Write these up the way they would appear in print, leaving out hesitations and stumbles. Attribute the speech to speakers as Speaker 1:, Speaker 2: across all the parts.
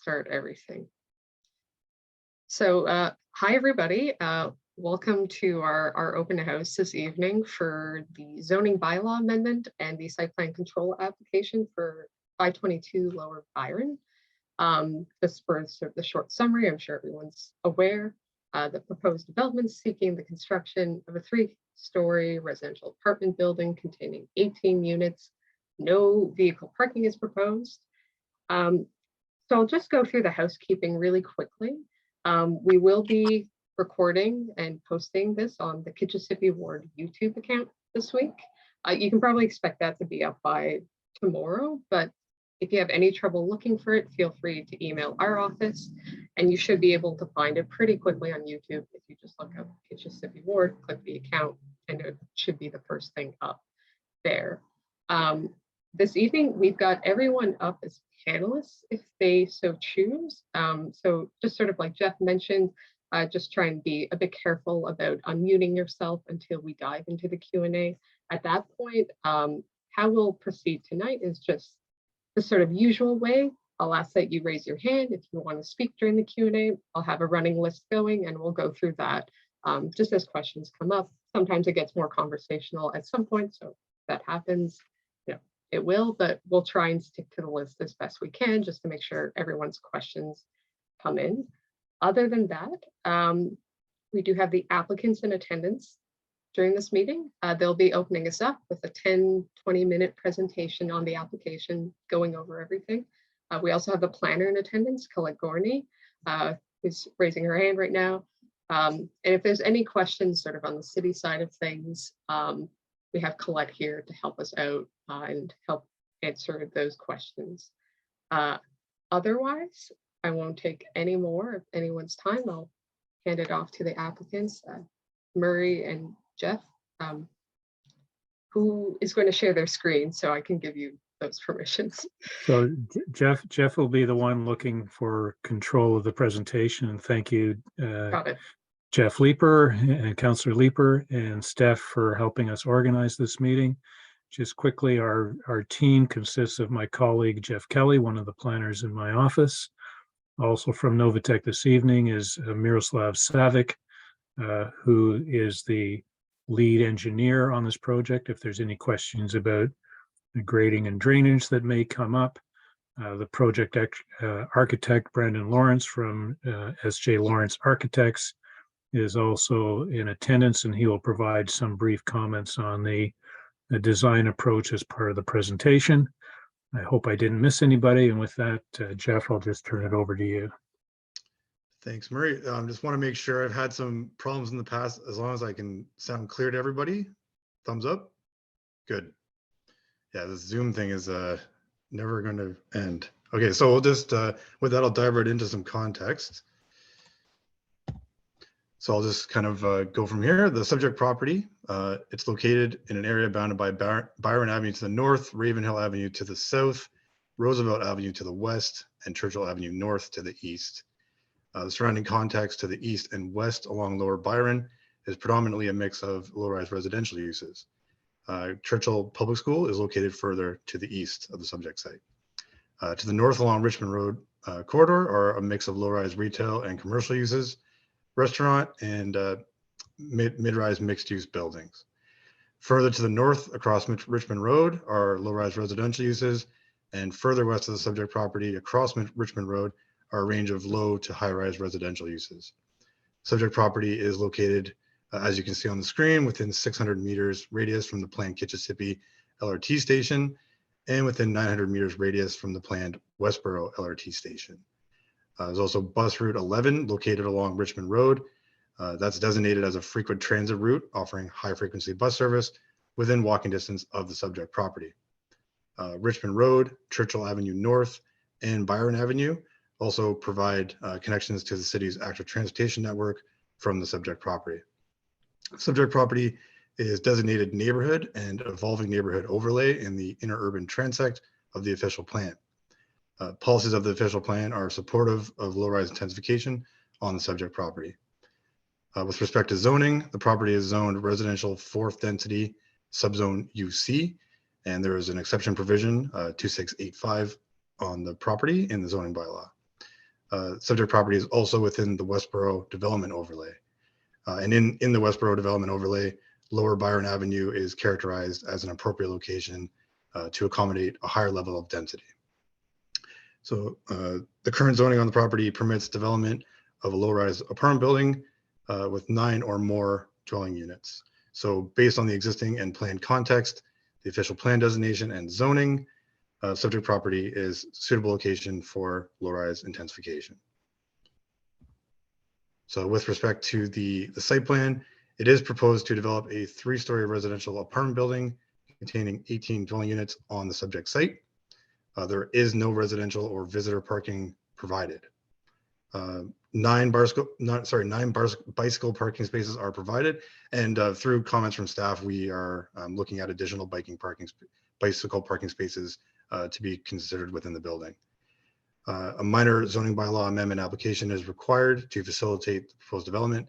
Speaker 1: start everything. So hi, everybody. Welcome to our open house this evening for the zoning bylaw amendment and the site plan control application for 522 Lower Byron. Just for sort of the short summary, I'm sure everyone's aware. The proposed development seeking the construction of a 3-story residential apartment building containing 18 units. No vehicle parking is proposed. So I'll just go through the housekeeping really quickly. We will be recording and posting this on the Kitchissippi Ward YouTube account this week. You can probably expect that to be up by tomorrow, but if you have any trouble looking for it, feel free to email our office, and you should be able to find it pretty quickly on YouTube. If you just look up Kitchissippi Ward, click the account, and it should be the first thing up there. This evening, we've got everyone up as panelists if they so choose. So just sort of like Jeff mentioned, just try and be a bit careful about unmuting yourself until we dive into the Q&A. At that point, how we'll proceed tonight is just the sort of usual way. I'll ask that you raise your hand if you want to speak during the Q&A. I'll have a running list going and we'll go through that just as questions come up. Sometimes it gets more conversational at some point, so if that happens, it will, but we'll try and stick to the list as best we can just to make sure everyone's questions come in. Other than that, we do have the applicants in attendance during this meeting. They'll be opening us up with a 10-20 minute presentation on the application, going over everything. We also have the planner in attendance, Colette Gorney, who's raising her hand right now. And if there's any questions sort of on the city side of things, we have Colette here to help us out and help answer those questions. Otherwise, I won't take any more of anyone's time. I'll hand it off to the applicants, Murray and Jeff, who is going to share their screen so I can give you those permissions.
Speaker 2: So Jeff will be the one looking for control of the presentation, and thank you,
Speaker 1: Got it.
Speaker 2: Jeff Leeper and Councillor Leeper and Steph for helping us organize this meeting. Just quickly, our team consists of my colleague Jeff Kelly, one of the planners in my office. Also from Novatech this evening is Miroslav Savic, who is the lead engineer on this project. If there's any questions about the grading and drainage that may come up, the project architect Brandon Lawrence from S.J. Lawrence Architects is also in attendance, and he will provide some brief comments on the design approach as part of the presentation. I hope I didn't miss anybody, and with that, Jeff, I'll just turn it over to you.
Speaker 3: Thanks, Murray. Just want to make sure. I've had some problems in the past. As long as I can sound clear to everybody, thumbs up. Good. Yeah, this Zoom thing is never going to end. Okay, so we'll just, with that, I'll dive right into some context. So I'll just kind of go from here. The subject property, it's located in an area bounded by Byron Avenue to the north, Ravenhill Avenue to the south, Roosevelt Avenue to the west, and Churchill Avenue north to the east. The surrounding context to the east and west along Lower Byron is predominantly a mix of low-rise residential uses. Churchill Public School is located further to the east of the subject site. To the north along Richmond Road corridor are a mix of low-rise retail and commercial uses, restaurant, and mid-rise mixed-use buildings. Further to the north across Richmond Road are low-rise residential uses, and further west of the subject property across Richmond Road are a range of low to high-rise residential uses. Subject property is located, as you can see on the screen, within 600 meters radius from the planned Kitchissippi LRT station and within 900 meters radius from the planned Westboro LRT station. There's also bus route 11 located along Richmond Road. That's designated as a frequent transit route offering high frequency bus service within walking distance of the subject property. Richmond Road, Churchill Avenue North, and Byron Avenue also provide connections to the city's active transportation network from the subject property. Subject property is designated neighborhood and evolving neighborhood overlay in the interurban transect of the official plan. Policies of the official plan are supportive of low-rise intensification on the subject property. With respect to zoning, the property is zoned residential 4th density subzone UC, and there is an exception provision 2685 on the property in the zoning bylaw. Subject property is also within the Westboro Development Overlay. And in the Westboro Development Overlay, Lower Byron Avenue is characterized as an appropriate location to accommodate a higher level of density. So the current zoning on the property permits development of a low-rise apartment building with 9 or more dwelling units. So based on the existing and planned context, the official plan designation and zoning, subject property is suitable location for low-rise intensification. So with respect to the site plan, it is proposed to develop a 3-story residential apartment building containing 18 dwelling units on the subject site. There is no residential or visitor parking provided. 9 bicycle parking spaces are provided, and through comments from staff, we are looking at additional bicycle parking spaces to be considered within the building. A minor zoning bylaw amendment application is required to facilitate the proposed development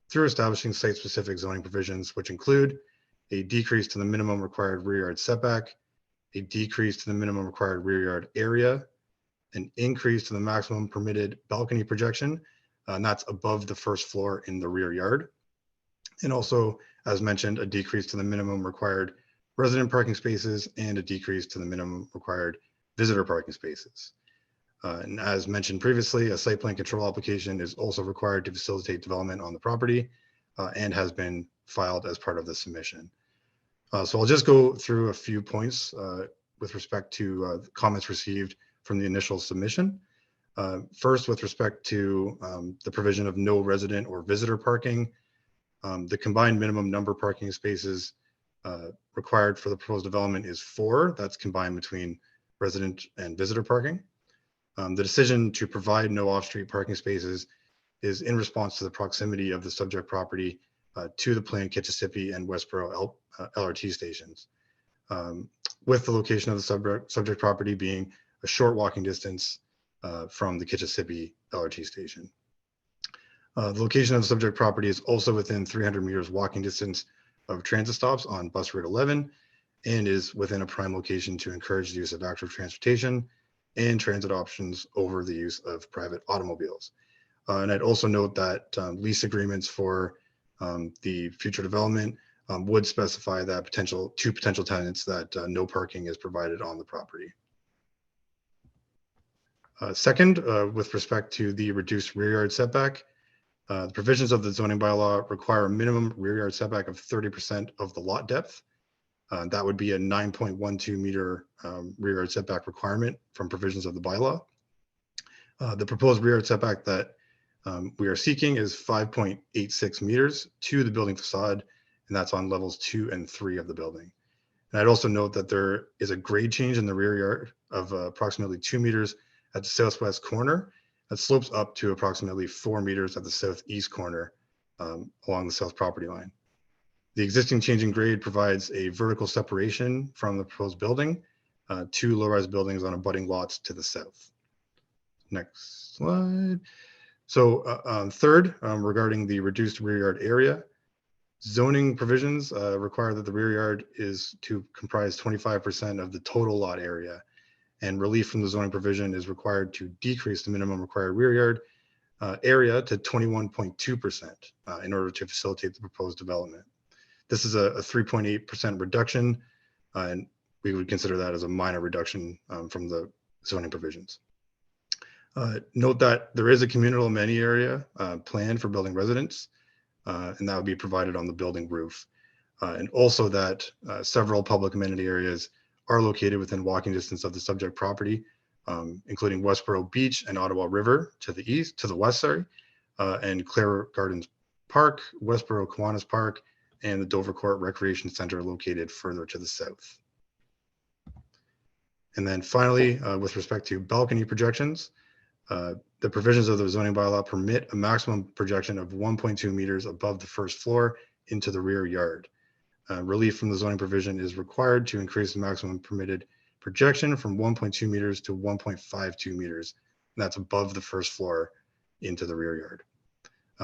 Speaker 3: through establishing site-specific zoning provisions, which include a decrease to the minimum required rear yard setback, a decrease to the minimum required rear yard area, an increase to the maximum permitted balcony projection, and that's above the first floor in the rear yard. And also, as mentioned, a decrease to the minimum required resident parking spaces and a decrease to the minimum required visitor parking spaces. And as mentioned previously, a site plan control application is also required to facilitate development on the property and has been filed as part of the submission. So I'll just go through a few points with respect to comments received from the initial submission. First, with respect to the provision of no resident or visitor parking, the combined minimum number of parking spaces required for the proposed development is 4. That's combined between resident and visitor parking. The decision to provide no off-street parking spaces is in response to the proximity of the subject property to the planned Kitchissippi and Westboro LRT stations, with the location of the subject property being a short walking distance from the Kitchissippi LRT station. The location of the subject property is also within 300 meters walking distance of transit stops on bus route 11 and is within a prime location to encourage the use of actual transportation and transit options over the use of private automobiles. And I'd also note that lease agreements for the future development would specify that two potential tenants that no parking is provided on the property. Second, with respect to the reduced rear yard setback, the provisions of the zoning bylaw require a minimum rear yard setback of 30% of the lot depth. That would be a 9.12 meter rear yard setback requirement from provisions of the bylaw. The proposed rear yard setback that we are seeking is 5.86 meters to the building facade, and that's on levels 2 and 3 of the building. And I'd also note that there is a grade change in the rear yard of approximately 2 meters at the southwest corner that slopes up to approximately 4 meters at the southeast corner along the south property line. The existing change in grade provides a vertical separation from the proposed building to low-rise buildings on abutting lots to the south. Next slide. So third, regarding the reduced rear yard area, zoning provisions require that the rear yard is to comprise 25% of the total lot area, and relief from the zoning provision is required to decrease the minimum required rear yard area to 21.2% in order to facilitate the proposed development. This is a 3.8% reduction, and we would consider that as a minor reduction from the zoning provisions. Note that there is a communal amenity area planned for building residents, and that would be provided on the building roof. And also that several public amenity areas are located within walking distance of the subject property, including Westboro Beach and Ottawa River to the west, and Clare Gardens Park, Westboro Kiwanis Park, and the Dovercourt Recreation Center located further to the south. And then finally, with respect to balcony projections, the provisions of the zoning bylaw permit a maximum projection of 1.2 meters above the first floor into the rear yard. Relief from the zoning provision is required to increase the maximum permitted projection from 1.2 meters to 1.52 meters. And that's above the first floor into the rear yard.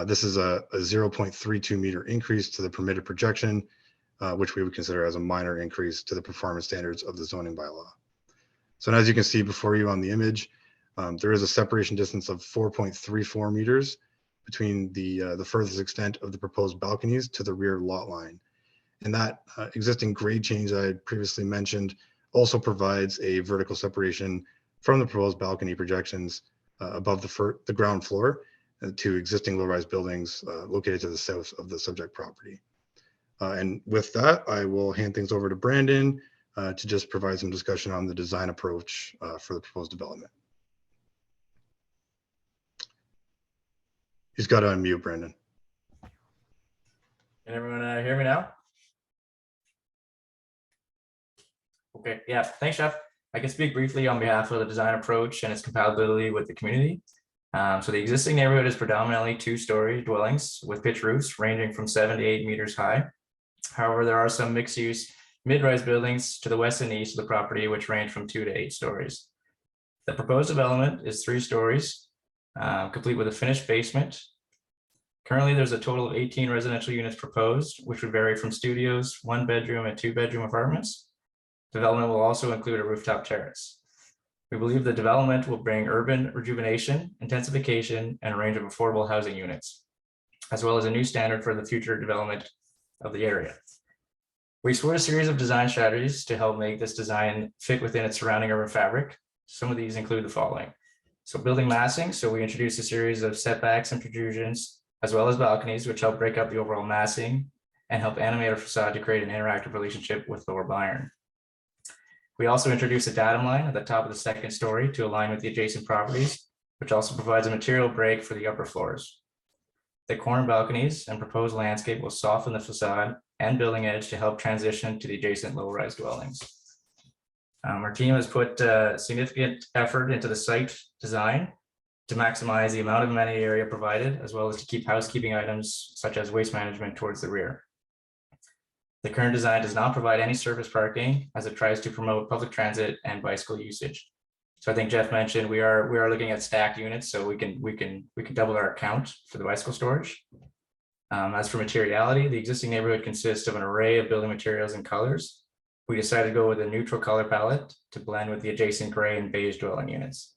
Speaker 3: This is a 0.32 meter increase to the permitted projection, which we would consider as a minor increase to the performance standards of the zoning bylaw. So as you can see before you on the image, There is a separation distance of 4.34 meters between the furthest extent of the proposed balconies to the rear lot line. And that existing grade change that I had previously mentioned also provides a vertical separation from the proposed balcony projections above the ground floor to existing low-rise buildings located to the south of the subject property. And with that, I will hand things over to Brandon to just provide some discussion on the design approach for the proposed development. He's got to unmute, Brandon.
Speaker 4: Can everyone hear me now? Okay, yeah, thanks, Jeff. I can speak briefly on behalf of the design approach and its compatibility with the community. So the existing neighborhood is predominantly 2-story dwellings with pitched roofs ranging from 7 to 8 meters high. However, there are some mixed-use mid-rise buildings to the west and east of the property, which range from 2 to 8 stories. The proposed development is 3 stories, complete with a finished basement. Currently, there's a total of 18 residential units proposed, which would vary from studios, 1-bedroom and 2-bedroom apartments. Development will also include a rooftop terrace. We believe the development will bring urban rejuvenation, intensification, and a range of affordable housing units, as well as a new standard for the future development of the area. We explored a series of design strategies to help make this design fit within its surrounding urban fabric. Some of these include the following. So building massing, so we introduced a series of setbacks and protrusions, as well as balconies, which help break up the overall massing and help animate our facade to create an interactive relationship with Lower Byron. We also introduced a datum line at the top of the 2nd story to align with the adjacent properties, which also provides a material break for the upper floors. The corner balconies and proposed landscape will soften the facade and building edge to help transition to the adjacent low-rise dwellings. Our team has put significant effort into the site design to maximize the amount of amenity area provided, as well as to keep housekeeping items such as waste management towards the rear. The current design does not provide any surface parking as it tries to promote public transit and bicycle usage. So I think Jeff mentioned we are looking at stacked units, so we can double our count for the bicycle storage. As for materiality, the existing neighborhood consists of an array of building materials and colors. We decided to go with a neutral color palette to blend with the adjacent gray and beige dwelling units.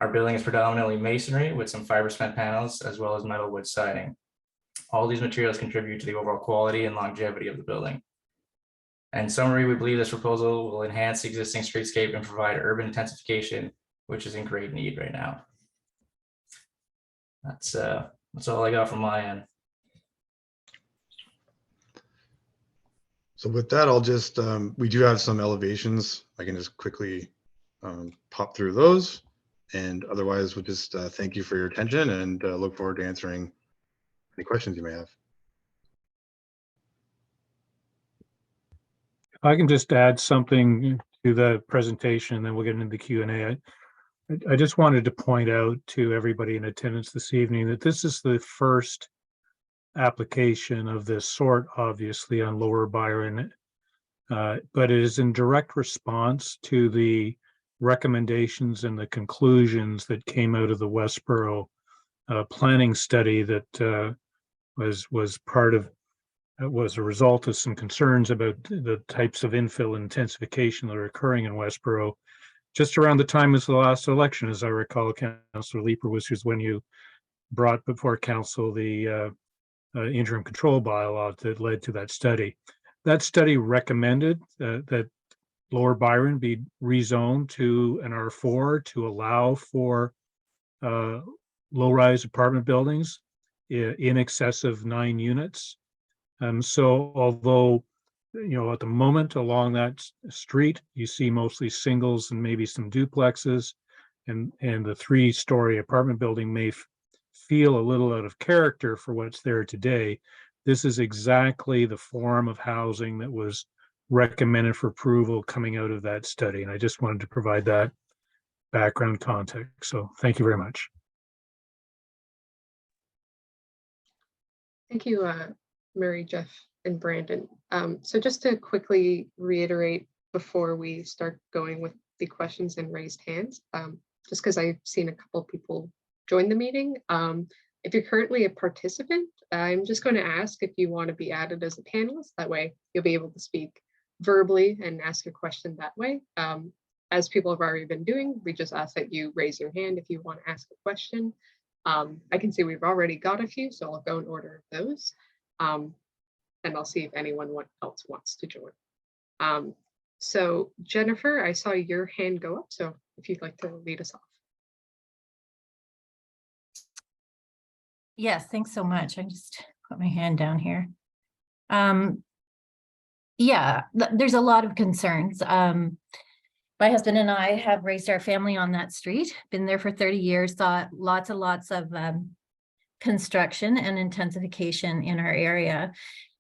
Speaker 4: Our building is predominantly masonry with some fiber cement panels as well as metal wood siding. All these materials contribute to the overall quality and longevity of the building. In summary, we believe this proposal will enhance the existing streetscape and provide urban intensification, which is in great need right now. That's all I got from my end.
Speaker 3: So with that, I'll just, we do have some elevations. I can just quickly pop through those. And otherwise, we'll just thank you for your attention and look forward to answering any questions you may have.
Speaker 2: If I can just add something to the presentation, and then we'll get into the Q&A. I just wanted to point out to everybody in attendance this evening that this is the first application of this sort, obviously, on Lower Byron, but it is in direct response to the recommendations and the conclusions that came out of the Westboro planning study that was a result of some concerns about the types of infill intensification that are occurring in Westboro. Just around the time of the last election, as I recall, Councillor Leeper, was when you brought before council the interim control bylaw that led to that study. That study recommended that Lower Byron be rezoned to an R4 to allow for low-rise apartment buildings in excess of 9 units. So although, at the moment along that street, you see mostly singles and maybe some duplexes, and the 3-story apartment building may feel a little out of character for what's there today, this is exactly the form of housing that was recommended for approval coming out of that study. And I just wanted to provide that background context. So thank you very much.
Speaker 1: Thank you, Mary, Jeff, and Brandon. So just to quickly reiterate before we start going with the questions and raised hands, just because I've seen a couple of people join the meeting. If you're currently a participant, I'm just going to ask if you want to be added as a panelist. That way you'll be able to speak verbally and ask your question that way. as people have already been doing, we just ask that you raise your hand if you want to ask a question. I can see we've already got a few, so I'll go in order of those. And I'll see if anyone else wants to join. So Jennifer, I saw your hand go up, so if you'd like to lead us off.
Speaker 5: Yes, thanks so much. I just put my hand down here. Yeah, there's a lot of concerns. My husband and I have raised our family on that street, been there for 30 years, saw lots and lots of construction and intensification in our area.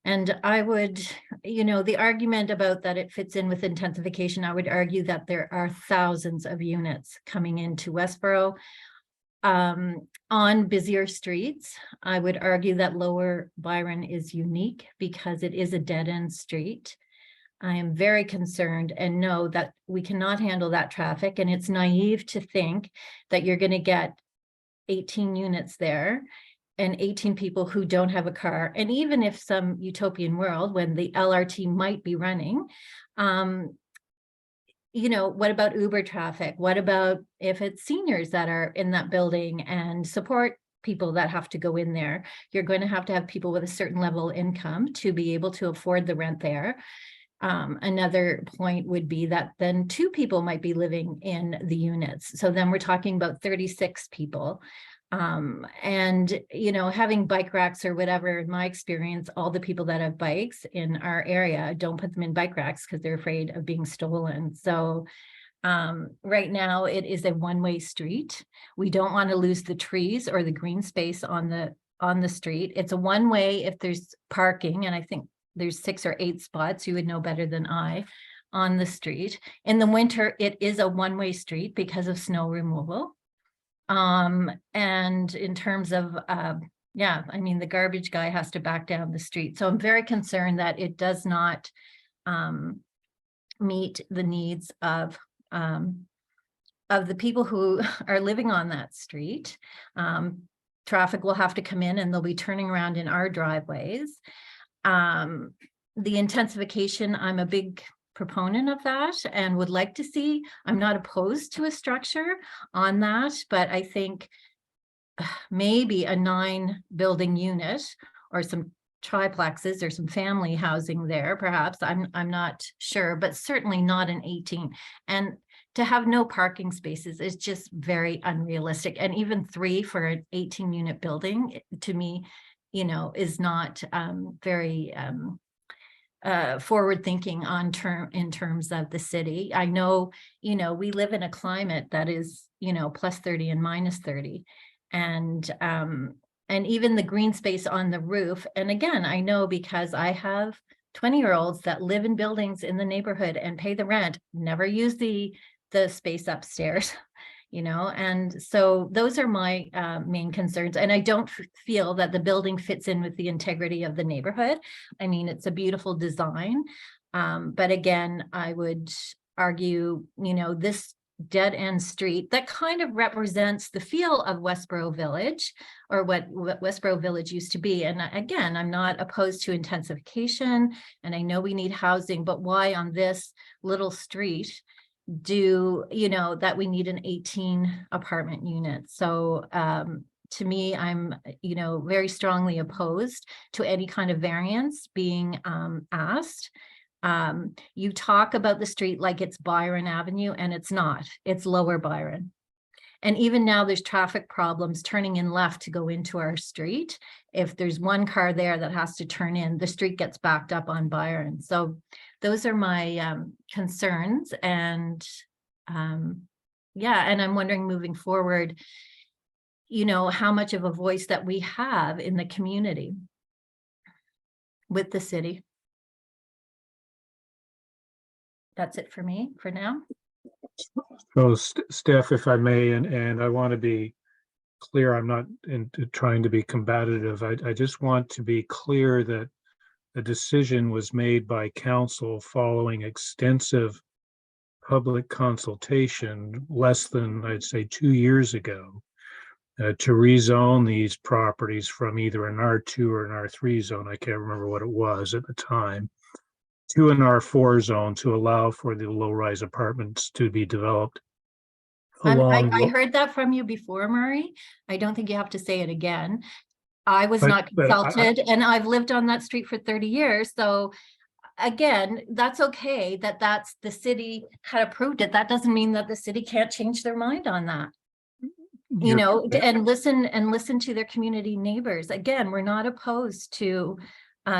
Speaker 5: And I would, the argument about that it fits in with intensification, I would argue that there are thousands of units coming into Westboro on busier streets. I would argue that Lower Byron is unique because it is a dead-end street. I am very concerned and know that we cannot handle that traffic, and it's naive to think that you're going to get 18 units there and 18 people who don't have a car. And even if some utopian world when the LRT might be running, what about Uber traffic? What about if it's seniors that are in that building and support people that have to go in there? You're going to have people with a certain level of income to be able to afford the rent there. Another point would be that then 2 people might be living in the units. So then we're talking about 36 people. And, having bike racks or whatever, in my experience, all the people that have bikes in our area don't put them in bike racks because they're afraid of being stolen. So right now it is a one-way street. We don't want to lose the trees or the green space on the street. It's a one-way if there's parking, and I think there's 6 or 8 spots, you would know better than I, on the street. In the winter, it is a one-way street because of snow removal. And in terms of, the garbage guy has to back down the street. So I'm very concerned that it does not meet the needs of the people who are living on that street. Traffic will have to come in and they'll be turning around in our driveways. The intensification, I'm a big proponent of that and would like to see. I'm not opposed to a structure on that, but I think maybe a 9-building unit or some triplexes or some family housing there, perhaps. I'm not sure, but certainly not an 18. And to have no parking spaces is just very unrealistic. And even 3 for an 18-unit building, to me, is not very forward thinking in terms of the city. I know, we live in a climate that is, plus 30 and minus 30. And even the green space on the roof. And again, I know because I have 20-year-olds that live in buildings in the neighborhood and pay the rent, never use the space upstairs. And so those are my main concerns. And I don't feel that the building fits in with the integrity of the neighborhood. I mean, it's a beautiful design. But again, I would argue, this dead end street that kind of represents the feel of Westboro Village, or what Westboro Village used to be. And again, I'm not opposed to intensification, and I know we need housing, but why on this little street that we need an 18 apartment unit? So to me, I'm very strongly opposed to any kind of variance being asked. You talk about the street like it's Byron Avenue, and it's not. It's Lower Byron. And even now there's traffic problems turning in left to go into our street. If there's one car there that has to turn in, the street gets backed up on Byron. So those are my concerns. And and I'm wondering moving forward, how much of a voice that we have in the community with the city. That's it for me for now.
Speaker 2: So Steph, if I may, and I want to be clear, I'm not trying to be combative. I just want to be clear that a decision was made by council following extensive public consultation less than, I'd say, 2 years ago to rezone these properties from either an R2 or an R3 zone. I can't remember what it was at the time, to an R4 zone to allow for the low-rise apartments to be developed
Speaker 5: I
Speaker 2: along.
Speaker 5: heard that from you before, Murray. I don't think you have to say it again. I was
Speaker 2: But-
Speaker 5: not
Speaker 2: but
Speaker 5: consulted, and I've lived on that street for 30 years. So again, that's okay that that's the city had approved it. That doesn't mean that the city can't change their mind on that. You
Speaker 2: You're
Speaker 5: know,
Speaker 2: correct.
Speaker 5: and listen to their community neighbors. Again, we're not opposed to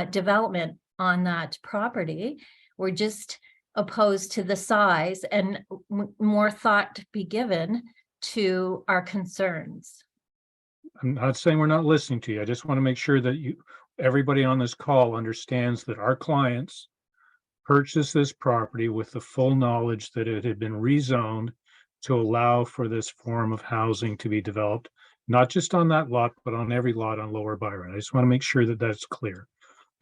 Speaker 5: development on that property. We're just opposed to the size, and more thought be given to our concerns.
Speaker 2: I'm not saying we're not listening to you. I just want to make sure that everybody on this call understands that our clients purchased this property with the full knowledge that it had been rezoned to allow for this form of housing to be developed, not just on that lot, but on every lot on Lower Byron. I just want to make sure that that's clear.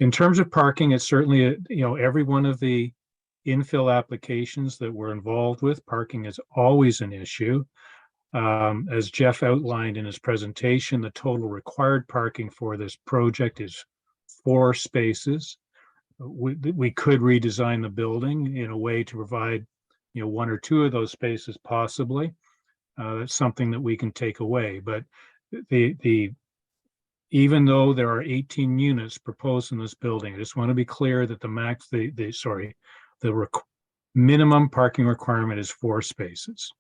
Speaker 2: In terms of parking, it's certainly, every one of the infill applications that we're involved with, parking is always an issue. As Jeff outlined in his presentation, the total required parking for this project is 4 spaces. We could redesign the building in a way to provide, 1 or 2 of those spaces possibly. That's something that we can take away. But even though there are 18 units proposed in this building, I just want to be clear that the minimum parking requirement is 4 spaces.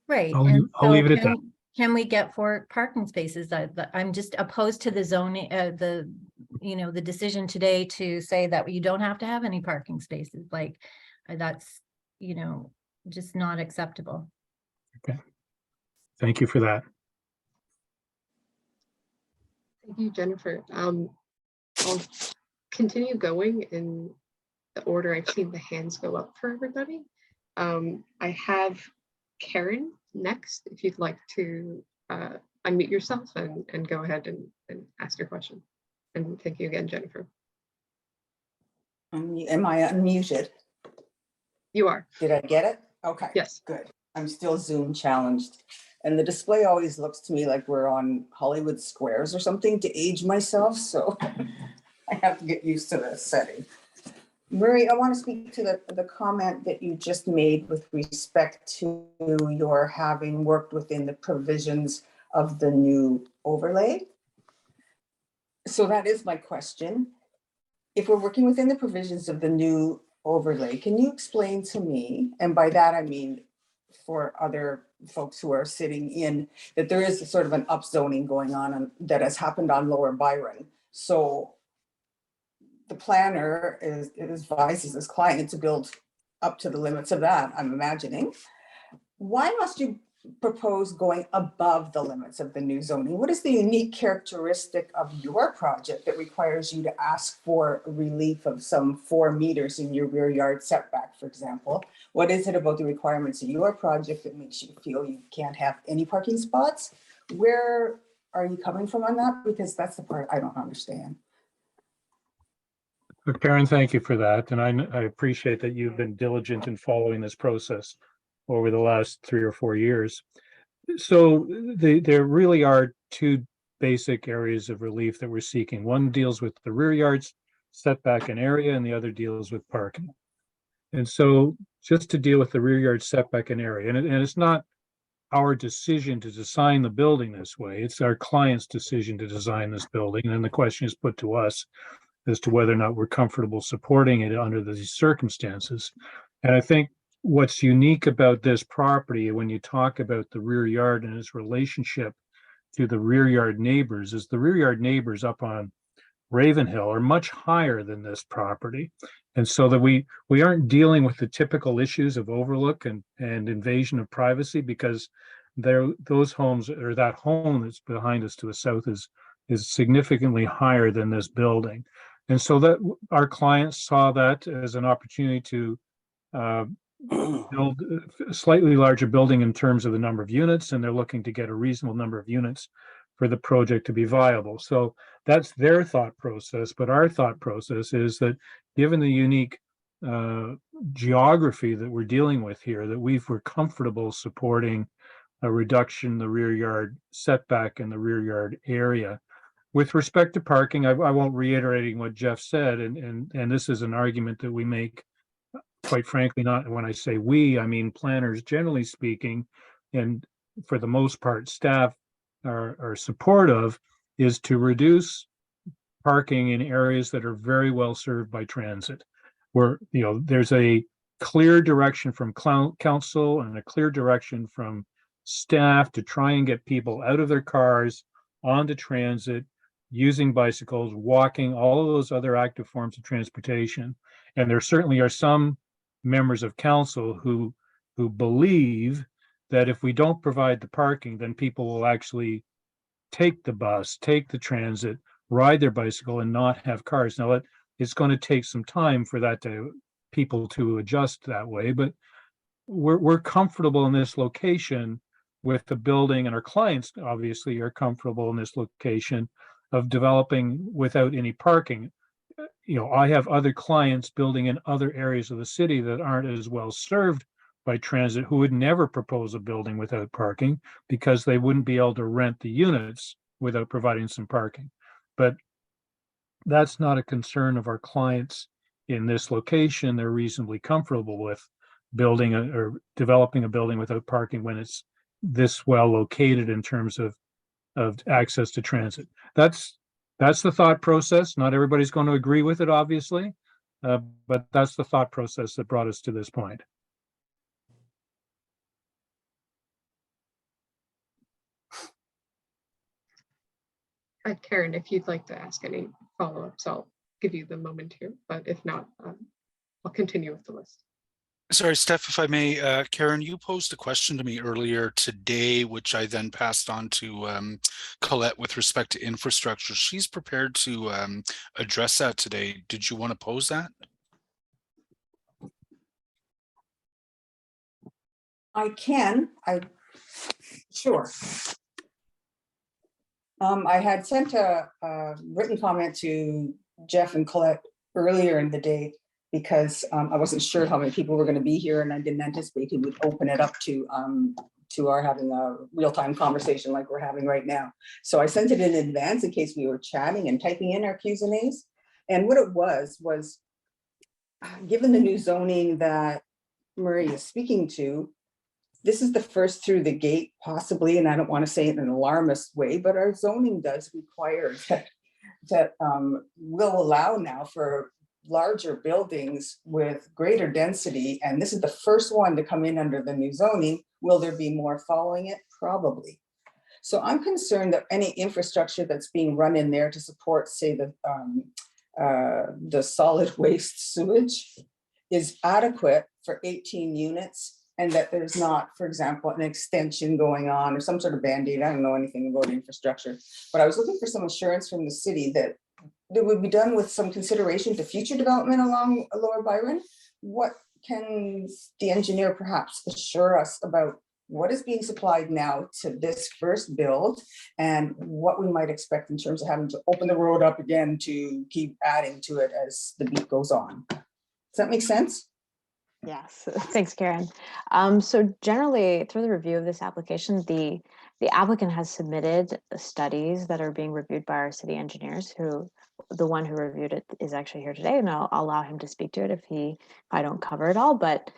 Speaker 5: Right.
Speaker 2: I'll
Speaker 5: And
Speaker 2: leave
Speaker 5: so
Speaker 2: it at that.
Speaker 5: can we get 4 parking spaces? I'm just opposed to the zoning, the decision today to say that you don't have to have any parking spaces. Like that's, just not acceptable.
Speaker 2: Okay. Thank you for that.
Speaker 1: Thank you, Jennifer. I'll continue going in the order I've seen the hands go up for everybody. I have Karen next, if you'd like to unmute yourself and go ahead and ask your question. And thank you again, Jennifer.
Speaker 6: Am I unmuted?
Speaker 1: You are.
Speaker 6: Did I get it? Okay.
Speaker 1: Yes.
Speaker 6: Good. I'm still Zoom challenged. And the display always looks to me like we're on Hollywood Squares or something to age myself. So I have to get used to this setting. Murray, I want to speak to the comment that you just made with respect to your having worked within the provisions of the new overlay. So that is my question. If we're working within the provisions of the new overlay, can you explain to me, and by that I mean for other folks who are sitting in, that there is a sort of an upzoning going on that has happened on Lower Byron. So the planner advises his client to build up to the limits of that, I'm imagining. Why must you propose going above the limits of the new zoning? What is the unique characteristic of your project that requires you to ask for relief of some 4 meters in your rear yard setback, for example? What is it about the requirements of your project that makes you feel you can't have any parking spots? Where are you coming from on that? Because that's the part I don't understand.
Speaker 2: Karen, thank you for that. And I appreciate that you've been diligent in following this process over the last 3 or 4 years. So there really are 2 basic areas of relief that we're seeking. One deals with the rear yards setback and area, and the other deals with parking. And so just to deal with the rear yard setback and area, and it's not our decision to design the building this way, it's our client's decision to design this building. And then the question is put to us as to whether or not we're comfortable supporting it under these circumstances. And I think what's unique about this property, when you talk about the rear yard and its relationship to the rear yard neighbors, is the rear yard neighbors up on Ravenhill are much higher than this property. And so that we aren't dealing with the typical issues of overlook and invasion of privacy, because those homes, or that home that's behind us to the south, is significantly higher than this building. And so that our clients saw that as an opportunity to build a slightly larger building in terms of the number of units, and they're looking to get a reasonable number of units for the project to be viable. So that's their thought process. But our thought process is that given the unique geography that we're dealing with here, that we're comfortable supporting a reduction in the rear yard setback and the rear yard area. With respect to parking, I won't reiterating what Jeff said, and this is an argument that we make, quite frankly, not when I say we, I mean planners generally speaking, and for the most part, staff are supportive, is to reduce parking in areas that are very well served by transit, where, you know, there's a clear direction from council and a clear direction from staff to try and get people out of their cars onto transit, using bicycles, walking, all of those other active forms of transportation. And there certainly are some members of council who believe that if we don't provide the parking, then people will actually take the bus, take the transit, ride their bicycle, and not have cars. Now, it's going to take some time for that to people to adjust that way, but we're comfortable in this location with the building, and our clients obviously are comfortable in this location of developing without any parking. You know, I have other clients building in other areas of the city that aren't as well served by transit who would never propose a building without parking because they wouldn't be able to rent the units without providing some parking. But that's not a concern of our clients in this location. They're reasonably comfortable with building or developing a building without parking when it's this well located in terms of access to transit. That's the thought process. Not everybody's going to agree with it, obviously, but that's the thought process that brought us to this point.
Speaker 1: Karen, if you'd like to ask any follow-ups, I'll give you the moment here, but if not, I'll continue with the list.
Speaker 7: Sorry, Steph, if I may, Karen, you posed a question to me earlier today, which I then passed on to Colette with respect to infrastructure. She's prepared to address that today. Did you want to pose that?
Speaker 6: I can, sure. I had sent a written comment to Jeff and Colette earlier in the day because I wasn't sure how many people were going to be here, and I didn't anticipate he would open it up to our having a real-time conversation like we're having right now. So I sent it in advance in case we were chatting and typing in our Q's and A's. And what it was given the new zoning that Murray is speaking to, this is the first through the gate, possibly, and I don't want to say it in an alarmist way, but our zoning does require that will allow now for larger buildings with greater density, and this is the first one to come in under the new zoning. Will there be more following it? Probably. So I'm concerned that any infrastructure that's being run in there to support, say, the solid waste sewage is adequate for 18 units, and that there's not, for example, an extension going on or some sort of Band-Aid. I don't know anything about infrastructure, but I was looking for some assurance from the city that it would be done with some consideration to future development along Lower Byron. What can the engineer perhaps assure us about what is being supplied now to this first build and what we might expect in terms of having to open the road up again to keep adding to it as the beat goes on? Does that make sense?
Speaker 8: Yes, thanks, Karen. So generally, through the review of this application, the applicant has submitted studies that are being reviewed by our city engineers, who the one who reviewed it is actually here today, and I'll allow him to speak to it if I don't cover it all. But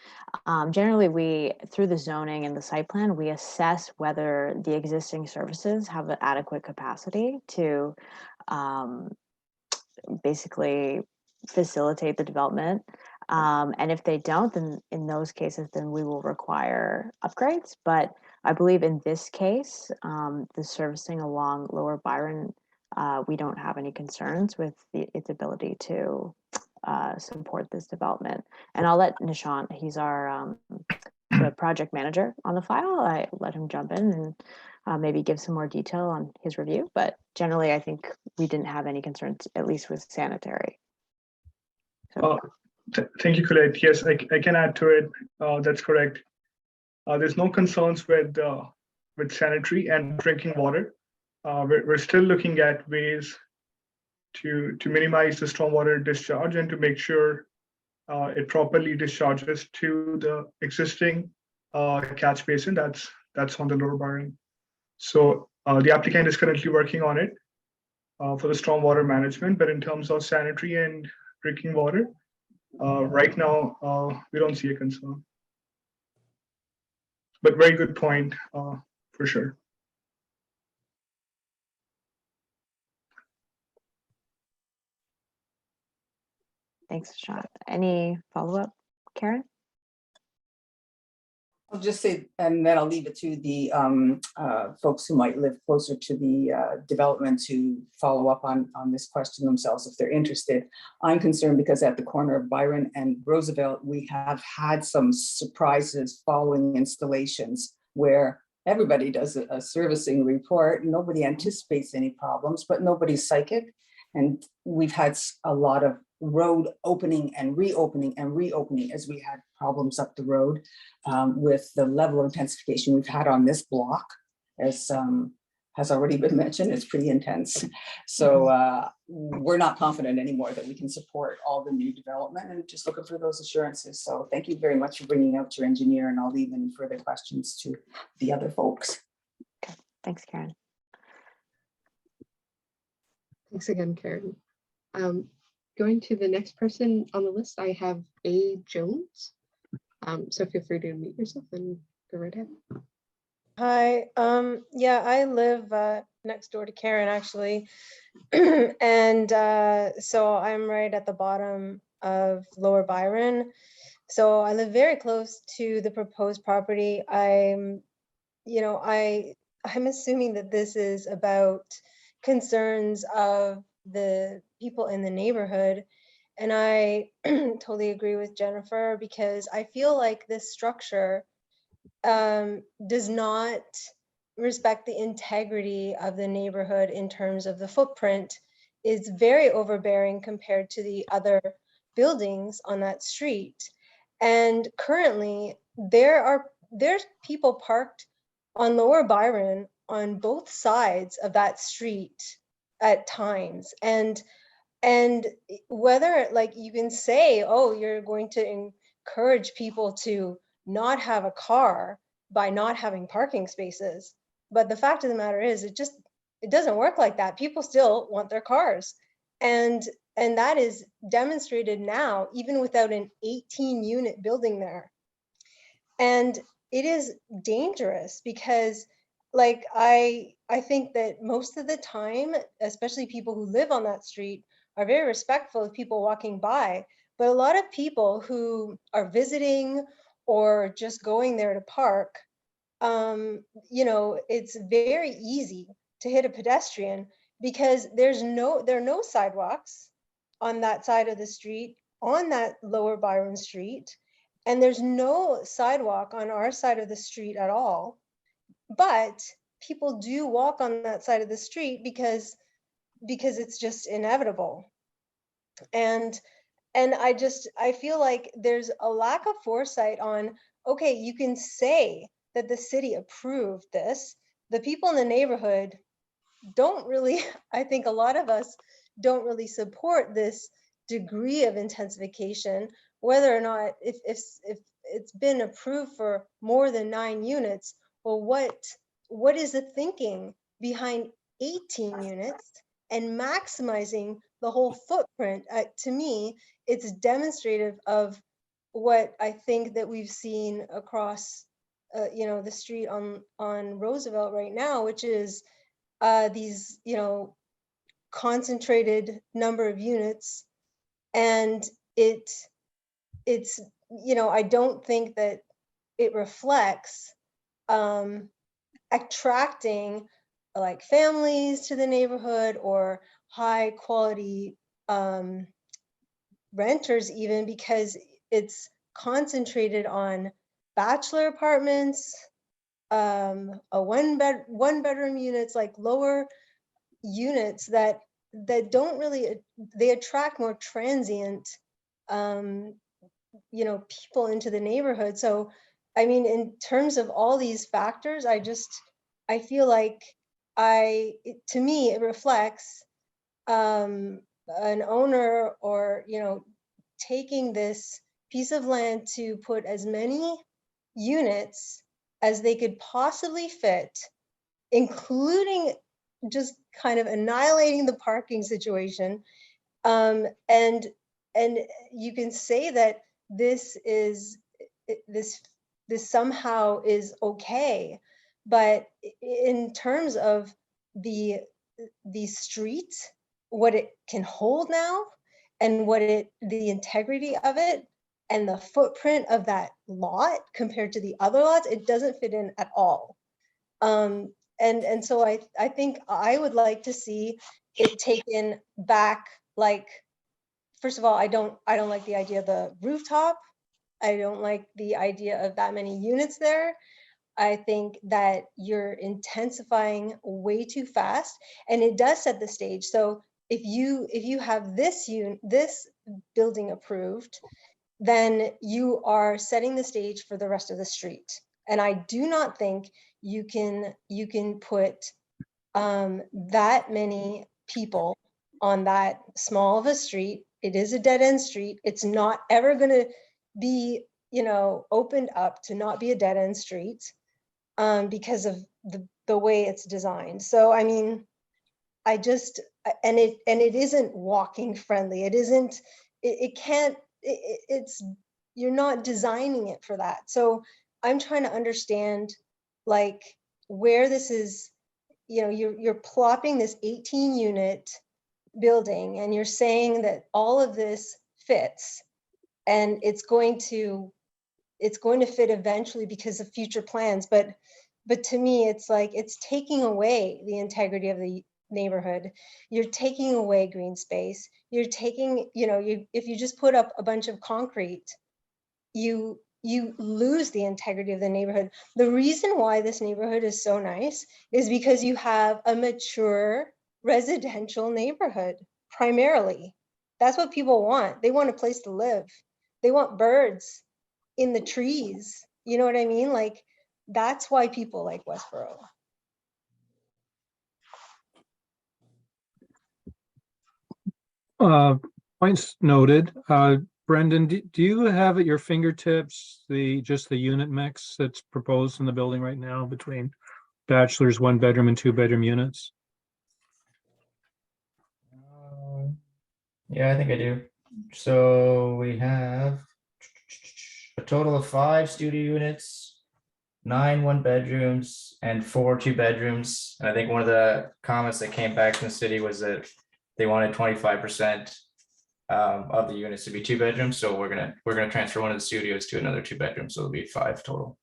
Speaker 8: generally, through the zoning and the site plan, we assess whether the existing services have an adequate capacity to basically facilitate the development. And if they don't, then in those cases, then we will require upgrades. But I believe in this case, the servicing along Lower Byron, we don't have any concerns with its ability to support this development. And I'll let Nishant, he's our the project manager on the file, I let him jump in and maybe give some more detail on his review. But generally, I think we didn't have any concerns, at least with sanitary. So,
Speaker 9: Thank you, Colette. Yes, I can add to it. That's correct. There's no concerns with sanitary and drinking water. We're still looking at ways to minimize the stormwater discharge and to make sure it properly discharges to the existing catch basin that's on the Lower Byron. So the applicant is currently working on it. for the stormwater management, but in terms of sanitary and drinking water, right now, we don't see a concern. But very good point, for sure.
Speaker 8: Thanks, Sean. Any follow-up, Karen?
Speaker 6: I'll just say, and then I'll leave it to the folks who might live closer to the development to follow up on this question themselves if they're interested. I'm concerned because at the corner of Byron and Roosevelt, we have had some surprises following installations where everybody does a servicing report. Nobody anticipates any problems, but nobody's psychic. And we've had a lot of road opening and reopening as we had problems up the road with the level of intensification we've had on this block, as has already been mentioned. It's pretty intense. So we're not confident anymore that we can support all the new development, and just looking for those assurances. So thank you very much for bringing out your engineer, and I'll leave any further questions to the other folks.
Speaker 8: Okay. Thanks, Karen.
Speaker 1: Thanks again, Karen. Going to the next person on the list, I have A. Jones. So feel free to mute yourself and go right ahead.
Speaker 10: Hi, yeah, I live next door to Karen actually. And so I'm right at the bottom of Lower Byron. So I live very close to the proposed property. I'm assuming that this is about concerns of the people in the neighborhood. And I totally agree with Jennifer, because I feel like this structure does not respect the integrity of the neighborhood in terms of the footprint. Is very overbearing compared to the other buildings on that street. And currently there's people parked on Lower Byron on both sides of that street at times. And whether, like, you can say, oh, you're going to encourage people to not have a car by not having parking spaces, but the fact of the matter is it doesn't work like that. People still want their cars, and that is demonstrated now even without an 18-unit building there. And it is dangerous because, like, I think that most of the time, especially people who live on that street, are very respectful of people walking by. But a lot of people who are visiting or just going there to park, it's very easy to hit a pedestrian because there are no sidewalks on that side of the street, on that Lower Byron Street, and there's no sidewalk on our side of the street at all. But people do walk on that side of the street because it's just inevitable. And I feel like there's a lack of foresight on, okay, you can say that the city approved this. The people in the neighborhood don't really, I think a lot of us don't really support this degree of intensification, whether or not if it's been approved for more than 9 units. Well, what is the thinking behind 18 units and maximizing the whole footprint? To me, it's demonstrative of what I think that we've seen across, the street on Roosevelt right now, which is these, concentrated number of units, and it's, I don't think that it reflects attracting like families to the neighborhood or high quality renters, even because it's concentrated on bachelor apartments, one bedroom units, like lower units that don't really, they attract more transient people into the neighborhood. So I mean, in terms of all these factors, I feel like to me, it reflects an owner or, taking this piece of land to put as many units as they could possibly fit, including just kind of annihilating the parking situation. And you can say that this is this somehow is okay, but in terms of the street, what it can hold now, and the integrity of it, and the footprint of that lot compared to the other lots, it doesn't fit in at all. And so I think I would like to see it taken back. Like, first of all, I don't like the idea of the rooftop. I don't like the idea of that many units there. I think that you're intensifying way too fast, and it does set the stage. So if you have this building approved, then you are setting the stage for the rest of the street. And I do not think you can put that many people on that small of a street. It is a dead end street. It's not ever going to be, opened up to not be a dead end street, because of the way it's designed. So I mean, and it isn't walking friendly. It isn't. It can't. It's you're not designing it for that. So I'm trying to understand, like, where this is. You're plopping this 18 unit building, and you're saying that all of this fits, and it's going to fit eventually because of future plans. But to me, it's like it's taking away the integrity of the neighborhood. You're taking away green space. You're taking, if you just put up a bunch of concrete, you lose the integrity of the neighborhood. The reason why this neighborhood is so nice is because you have a mature residential neighborhood, primarily. That's what people want. They want a place to live. They want birds in the trees. You know what I mean? Like, that's why people like Westboro.
Speaker 2: Points noted. Brendan, do you have at your fingertips just the unit mix that's proposed in the building right now between bachelors, 1-bedroom and 2-bedroom units?
Speaker 4: Yeah, I think I do. So we have a total of 5 studio units, 9 1-bedrooms, and 4 2-bedrooms. And I think one of the comments that came back from the city was that they wanted 25% of the units to be 2-bedrooms. So we're gonna transfer one of the studios to another 2-bedroom. So it'll be 5 total.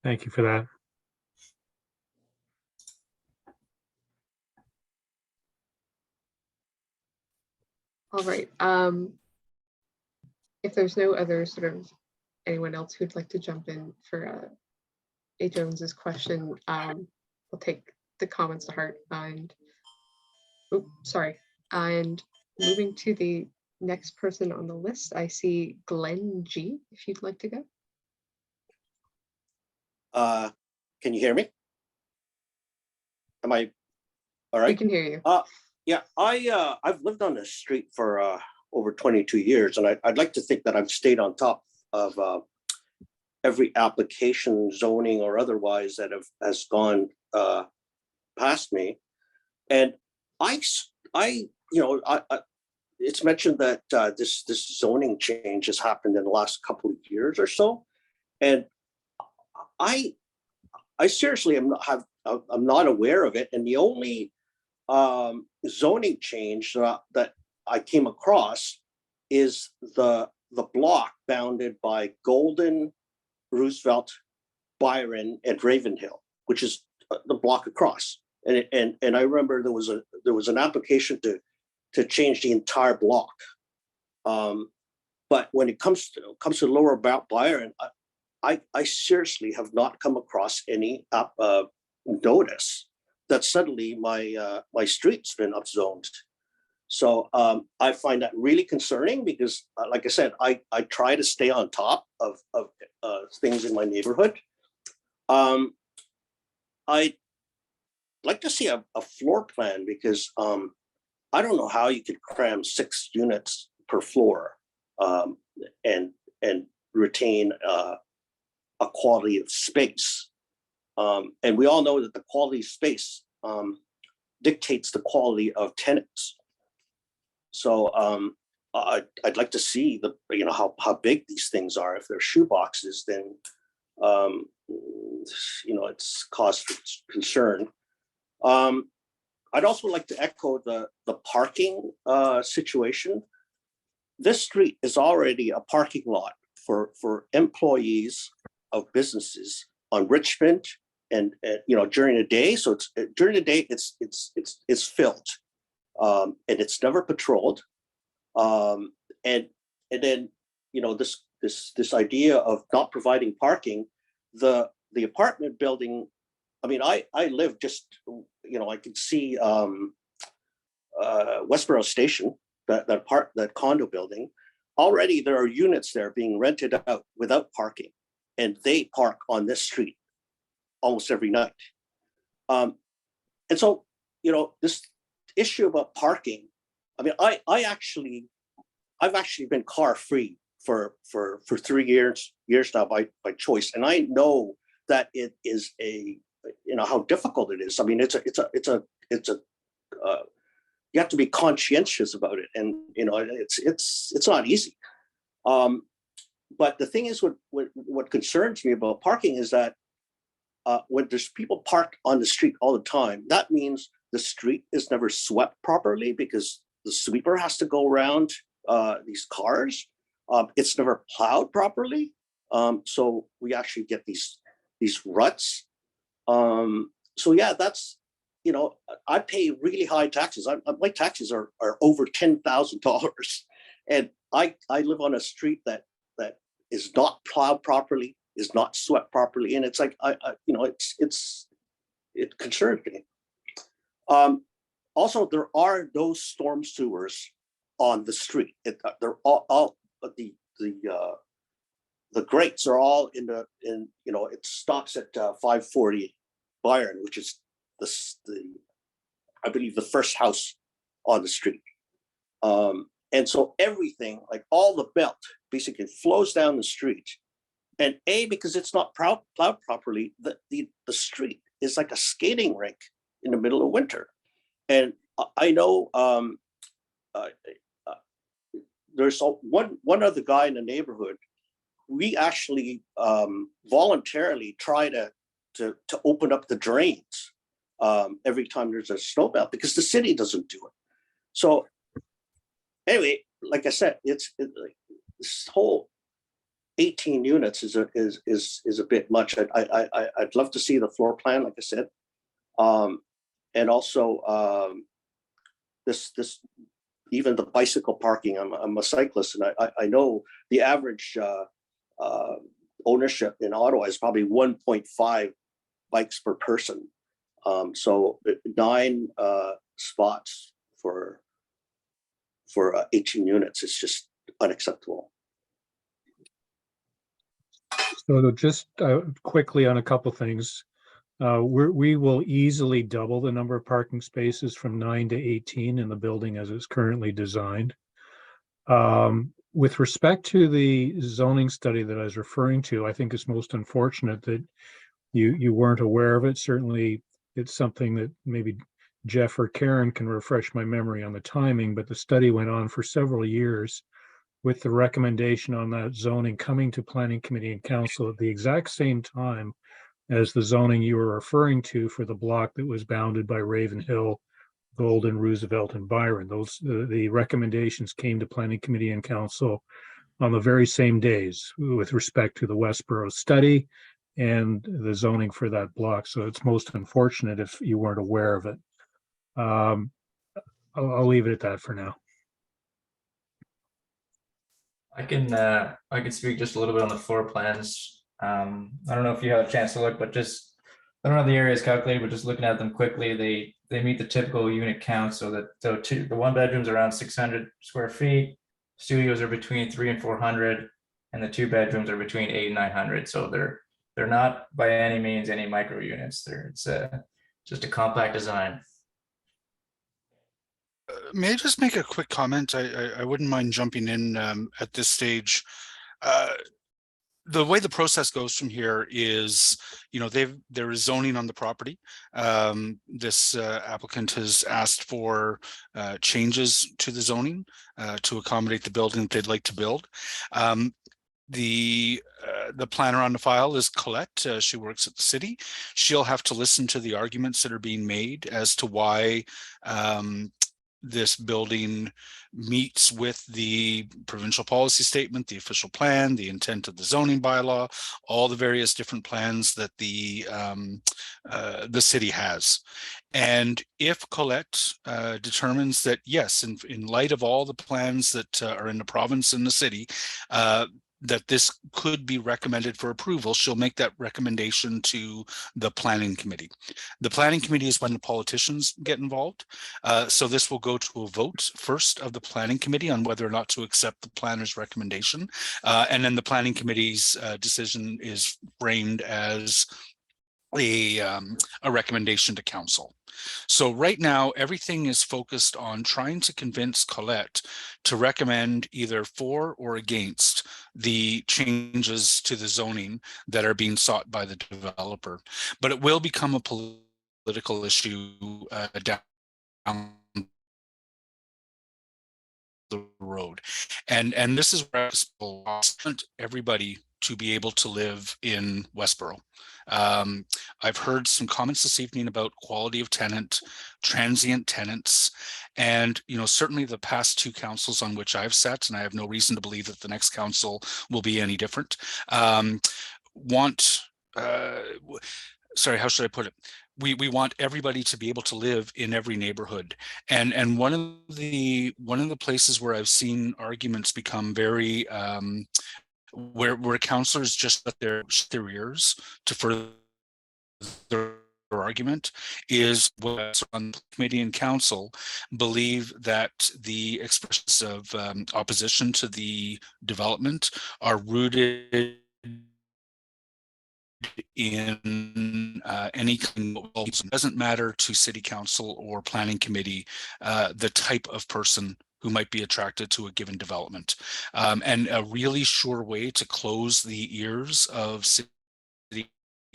Speaker 2: Thank you for that.
Speaker 1: All right. If there's no other sort of anyone else who'd like to jump in for A. Jones's question, we'll take the comments to heart. And and moving to the next person on the list, I see Glenn G. If you'd like to go.
Speaker 11: Can you hear me? Am I all right?
Speaker 1: We can hear you.
Speaker 11: Yeah, I've lived on this street for over 22 years, and I'd like to think that I've stayed on top of every application, zoning or otherwise, that has gone past me. And it's mentioned that this zoning change has happened in the last couple of years or so, and I seriously I'm not aware of it. And the only zoning change that I came across is the block bounded by Golden, Roosevelt, Byron, and Ravenhill, which is the block across. And I remember there was an application to change the entire block. But when it comes to Lower Byron, I seriously have not come across any notice that suddenly my street's been upzoned. So I find that really concerning because, like I said, I try to stay on top of things in my neighborhood. I'd like to see a floor plan because I don't know how you could cram 6 units per floor and retain a quality of space. And we all know that the quality of space dictates the quality of tenants. So I'd like to see how big these things are. If they're shoe boxes, then it's cause for concern. I'd also like to echo the parking situation. This street is already a parking lot for employees of businesses on Richmond, and during the day. So it's during the day it's filled, and it's never patrolled. And then this idea of not providing parking, the apartment building. I mean, I live just I can see Westboro Station, that condo building. Already there are units there being rented out without parking, and they park on this street almost every night. And so this issue about parking. I mean, I've actually been car free for 3 years now by choice, and I know that it is how difficult it is. I mean, it's a you have to be conscientious about it, and it's not easy. But the thing is, what concerns me about parking is that when there's people parked on the street all the time, that means the street is never swept properly because the sweeper has to go around these cars. It's never plowed properly, so we actually get these ruts. So yeah, that's I pay really high taxes. My taxes are over $10,000, and I live on a street that is not plowed properly, is not swept properly, and it's like it concerns me. Also, there are no storm sewers on the street. They're all the grates are all it stops at 540 Byron, which is I believe the first house on the street. And so everything, like all the belt, basically flows down the street. And because it's not plowed properly, the street is like a skating rink in the middle of winter. And I know there's one other guy in the neighborhood. We actually voluntarily try to open up the drains every time there's a snow melt because the city doesn't do it. So anyway, like I said, this whole 18 units is a bit much. I'd love to see the floor plan, like I said, and also this even the bicycle parking. I'm a cyclist, and I know the average ownership in Ottawa is probably 1.5 bikes per person. So 9 spots for 18 units is just unacceptable.
Speaker 2: So just quickly on a couple things, we will easily double the number of parking spaces from 9 to 18 in the building as it's currently designed. With respect to the zoning study that I was referring to, I think it's most unfortunate that you weren't aware of it. Certainly, it's something that maybe Jeff or Karen can refresh my memory on the timing, but the study went on for several years with the recommendation on that zoning coming to Planning Committee and Council at the exact same time as the zoning you were referring to for the block that was bounded by Ravenhill, Golden, Roosevelt, and Byron. The recommendations came to Planning Committee and Council on the very same days with respect to the Westboro study and the zoning for that block. So it's most unfortunate if you weren't aware of it. I'll leave it at that for now.
Speaker 4: I can speak just a little bit on the floor plans. I don't know if you have a chance to look, but just I don't know the areas calculated, but just looking at them quickly, they meet the typical unit count. So that the one bedroom's around 600 square feet, studios are between 300 and 400, and the 2 bedrooms are between 800 and 900. So they're not by any means any micro units. It's just a compact design.
Speaker 7: May I just make a quick comment? I wouldn't mind jumping in at this stage. the way the process goes from here is, there is zoning on the property. This applicant has asked for changes to the zoning to accommodate the building that they'd like to build. The planner on the file is Colette. She works at the city. She'll have to listen to the arguments that are being made as to why this building meets with the provincial policy statement, the official plan, the intent of the zoning bylaw, all the various different plans that the city has. And if Colette determines that, yes, in light of all the plans that are in the province and the city, that this could be recommended for approval, she'll make that recommendation to the planning committee. The planning committee is when the politicians get involved. So this will go to a vote first of the planning committee on whether or not to accept the planner's recommendation. And then the planning committee's decision is framed as a recommendation to council. So right now, everything is focused on trying to convince Colette to recommend either for or against the changes to the zoning that are being sought by the developer. But it will become a political issue down the road. And this is where I want everybody to be able to live in Westboro. I've heard some comments this evening about quality of tenant, transient tenants, and certainly the past two councils on which I've sat, and I have no reason to believe that the next council will be any different, sorry, how should I put it? We want everybody to be able to live in every neighborhood, and one of the places where I've seen arguments become very where councillors just let their ears to further their argument is what on the committee and council believe that the expressions of opposition to the development are rooted in any kind of, it doesn't matter to city council or planning committee the type of person who might be attracted to a given development. And a really sure way to close the ears of city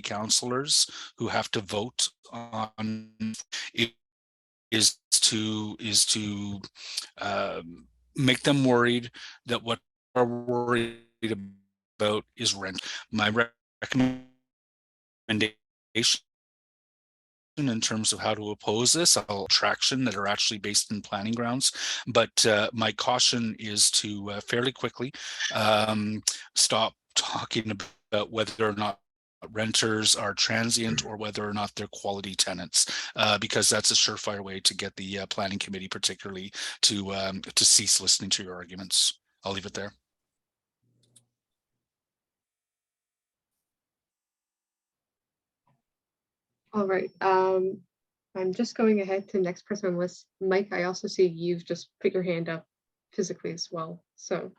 Speaker 7: councillors who have to vote on it is to make them worried that what they're worried about is rent. My recommendation in terms of how to oppose this, traction that are actually based in planning grounds, but my caution is to fairly quickly stop talking about whether or not renters are transient or whether or not they're quality tenants, because that's a surefire way to get the planning committee particularly to cease listening to your arguments. I'll leave it there.
Speaker 1: All right. I'm just going ahead to the next person on the list. Mike, I also see you've just put your hand up physically as well. So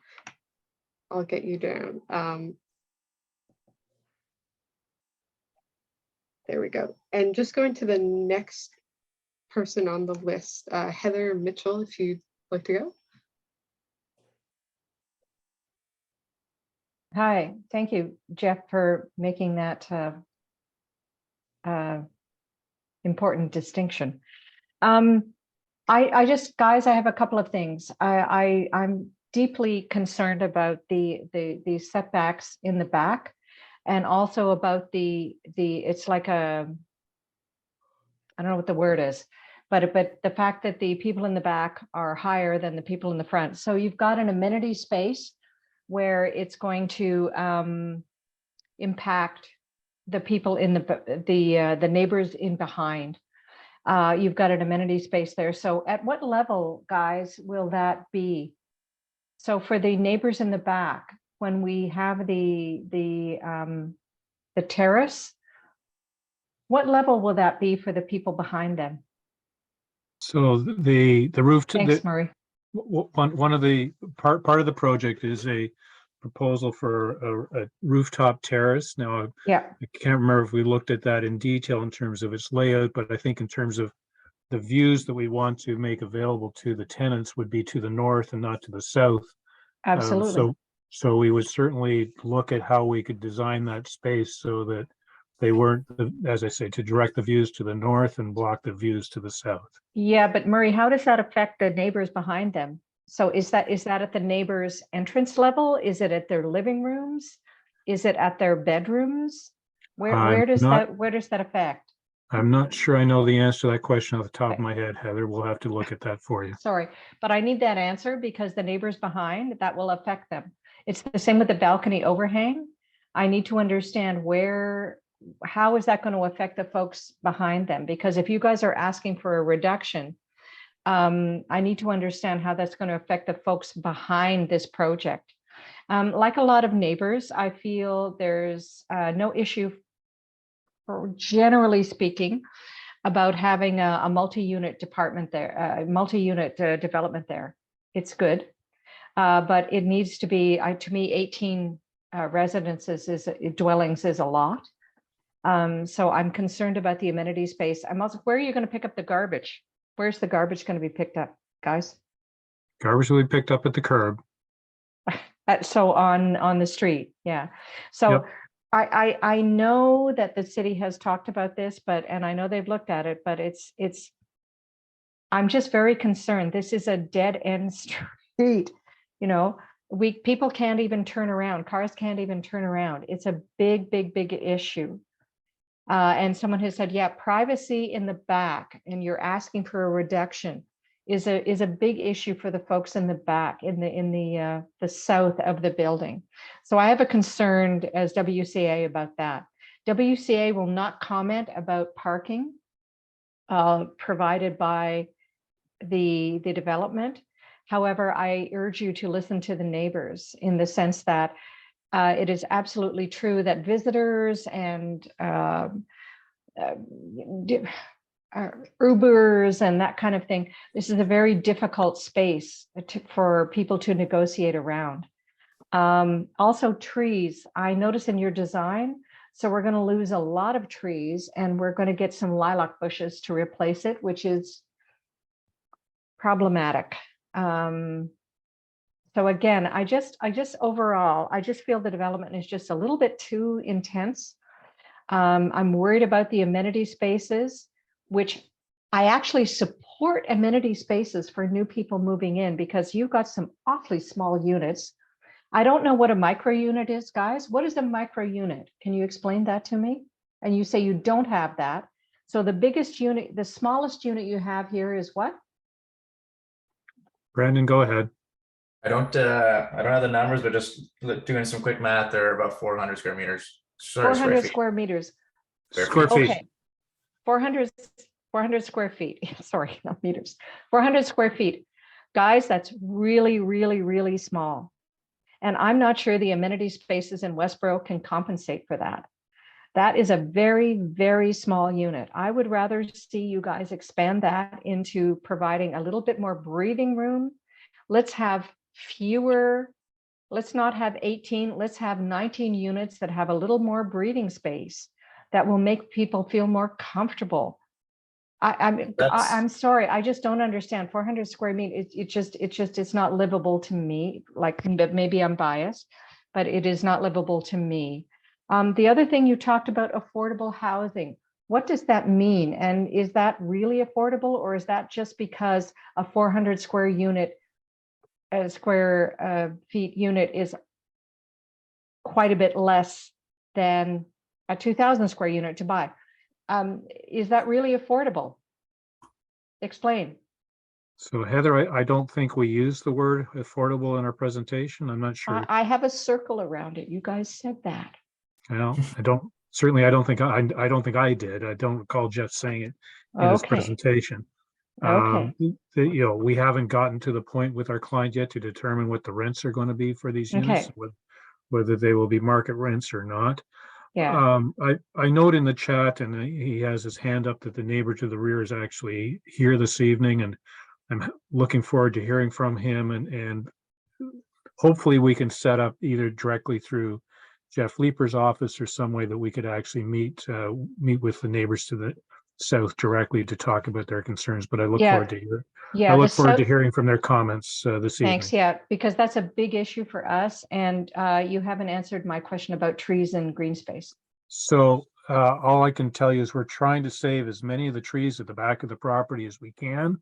Speaker 1: I'll get you down. There we go. And just going to the next person on the list, Heather Mitchell, if you'd like to go.
Speaker 12: Hi, thank you, Jeff, for making that important distinction. I just, guys, I have a couple of things. I'm deeply concerned about the setbacks in the back, and also about it's like I don't know what the word is, but the fact that the people in the back are higher than the people in the front. So you've got an amenity space where it's going to impact the people in the neighbors in behind. You've got an amenity space there. So at what level, guys, will that be? So for the neighbors in the back, when we have the terrace, what level will that be for the people behind them?
Speaker 2: So the roof.
Speaker 12: Thanks, Murray.
Speaker 2: One of the part of the project is a proposal for a rooftop terrace. Now,
Speaker 12: yeah,
Speaker 2: I can't remember if we looked at that in detail in terms of its layout, but I think in terms of the views that we want to make available to the tenants would be to the north and not to the south.
Speaker 12: Absolutely.
Speaker 2: So we would certainly look at how we could design that space so that they weren't, as I say, to direct the views to the north and block the views to the south.
Speaker 12: Yeah, but Murray, how does that affect the neighbors behind them? So is that at the neighbors' entrance level? Is it at their living rooms? Is it at their bedrooms? Where does that affect?
Speaker 2: I'm not sure I know the answer to that question off the top of my head, Heather. We'll have to look at that for you.
Speaker 12: Sorry, but I need that answer because the neighbors behind, that will affect them. It's the same with the balcony overhang. I need to understand how is that going to affect the folks behind them? Because if you guys are asking for a reduction, I need to understand how that's going to affect the folks behind this project. Like a lot of neighbors, I feel there's no issue, generally speaking, about having a multi-unit department there, a multi-unit development there. It's good, but it needs to be, to me, 18 residences dwellings is a lot. So I'm concerned about the amenity space. I'm also, where are you going to pick up the garbage? Where's the garbage going to be picked up, guys?
Speaker 2: Garbage will be picked up at the curb.
Speaker 12: So on the street, yeah. So
Speaker 2: Yep.
Speaker 12: I know that the city has talked about this, and I know they've looked at it, but I'm just very concerned. This is a dead end street. You know, people can't even turn around. Cars can't even turn around. It's a big issue. And someone has said, yeah, privacy in the back, and you're asking for a reduction is a big issue for the folks in the back, in the south of the building. So I have a concern as WCA about that. WCA will not comment about parking provided by the development. However, I urge you to listen to the neighbors in the sense that it is absolutely true that visitors and Ubers and that kind of thing, this is a very difficult space for people to negotiate around. Also trees, I notice in your design, so we're going to lose a lot of trees and we're going to get some lilac bushes to replace it, which is problematic. So again, I just overall, I just feel the development is just a little bit too intense. I'm worried about the amenity spaces, which I actually support amenity spaces for new people moving in because you've got some awfully small units. I don't know what a micro unit is, guys. What is a micro unit? Can you explain that to me? And you say you don't have that. So the biggest unit, the smallest unit you have here is what?
Speaker 2: Brandon, go ahead.
Speaker 4: I don't have the numbers, but just doing some quick math, they're about 400 square meters. Sorry,
Speaker 12: 400 square meters.
Speaker 2: Square feet.
Speaker 12: Okay. 400 square feet. Sorry, not meters. 400 square feet. Guys, that's really small. And I'm not sure the amenity spaces in Westboro can compensate for that. That is a very small unit. I would rather see you guys expand that into providing a little bit more breathing room. Let's have fewer, let's not have 18, let's have 19 units that have a little more breathing space that will make people feel more comfortable. I'm sorry, I just don't understand. 400 square meters, it's not livable to me. Like, maybe I'm biased, but it is not livable to me. The other thing you talked about, affordable housing. What does that mean? And is that really affordable, or is that just because a 400 square unit, feet unit is quite a bit less than a 2,000 square unit to buy? Is that really affordable? Explain.
Speaker 2: So Heather, I don't think we use the word affordable in our presentation. I'm not sure.
Speaker 12: I have a circle around it. You guys said that.
Speaker 2: Well, I don't think I did. I don't recall Jeff saying it in his presentation.
Speaker 12: Okay.
Speaker 2: We haven't gotten to the point with our client yet to determine what the rents are going to be for these units, whether they will be market rents or not.
Speaker 12: Yeah.
Speaker 2: I note in the chat, and he has his hand up, that the neighbor to the rear is actually here this evening, and I'm looking forward to hearing from him, and hopefully we can set up either directly through Jeff Leeper's office or some way that we could actually meet with the neighbors to the south directly to talk about their concerns, but I look
Speaker 12: Yeah.
Speaker 2: forward to hear.
Speaker 12: Yeah,
Speaker 2: I
Speaker 12: the
Speaker 2: look forward to
Speaker 12: south-
Speaker 2: hearing from their comments this evening.
Speaker 12: Thanks, yeah, because that's a big issue for us, and you haven't answered my question about trees and green space.
Speaker 2: So all I can tell you is we're trying to save as many of the trees at the back of the property as we can.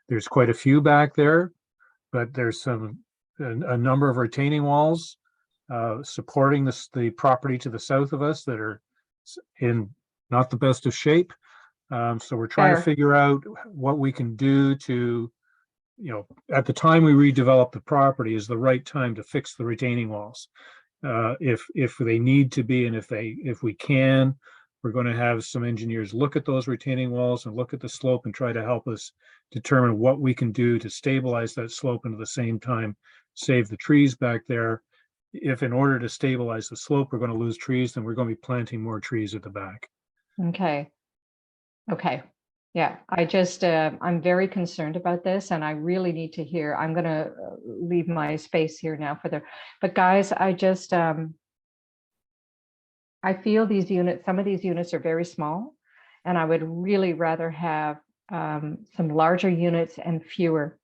Speaker 2: There's quite a few back there, but there's a number of retaining walls supporting the property to the south of us that are in not the best of shape. So we're trying to
Speaker 12: Fair.
Speaker 2: figure out what we can do to, at the time we redevelop the property is the right time to fix the retaining walls. If they need to be, and if we can, we're going to have some engineers look at those retaining walls and look at the slope and try to help us determine what we can do to stabilize that slope and at the same time save the trees back there. If in order to stabilize the slope, we're going to lose trees, then we're going to be planting more trees at the back.
Speaker 12: Okay. Okay. Yeah, I just, I'm very concerned about this and I really need to hear, I'm going to leave my space here now but guys, I just, I feel these units, some of these units are very small and I would really rather have some larger units and fewer.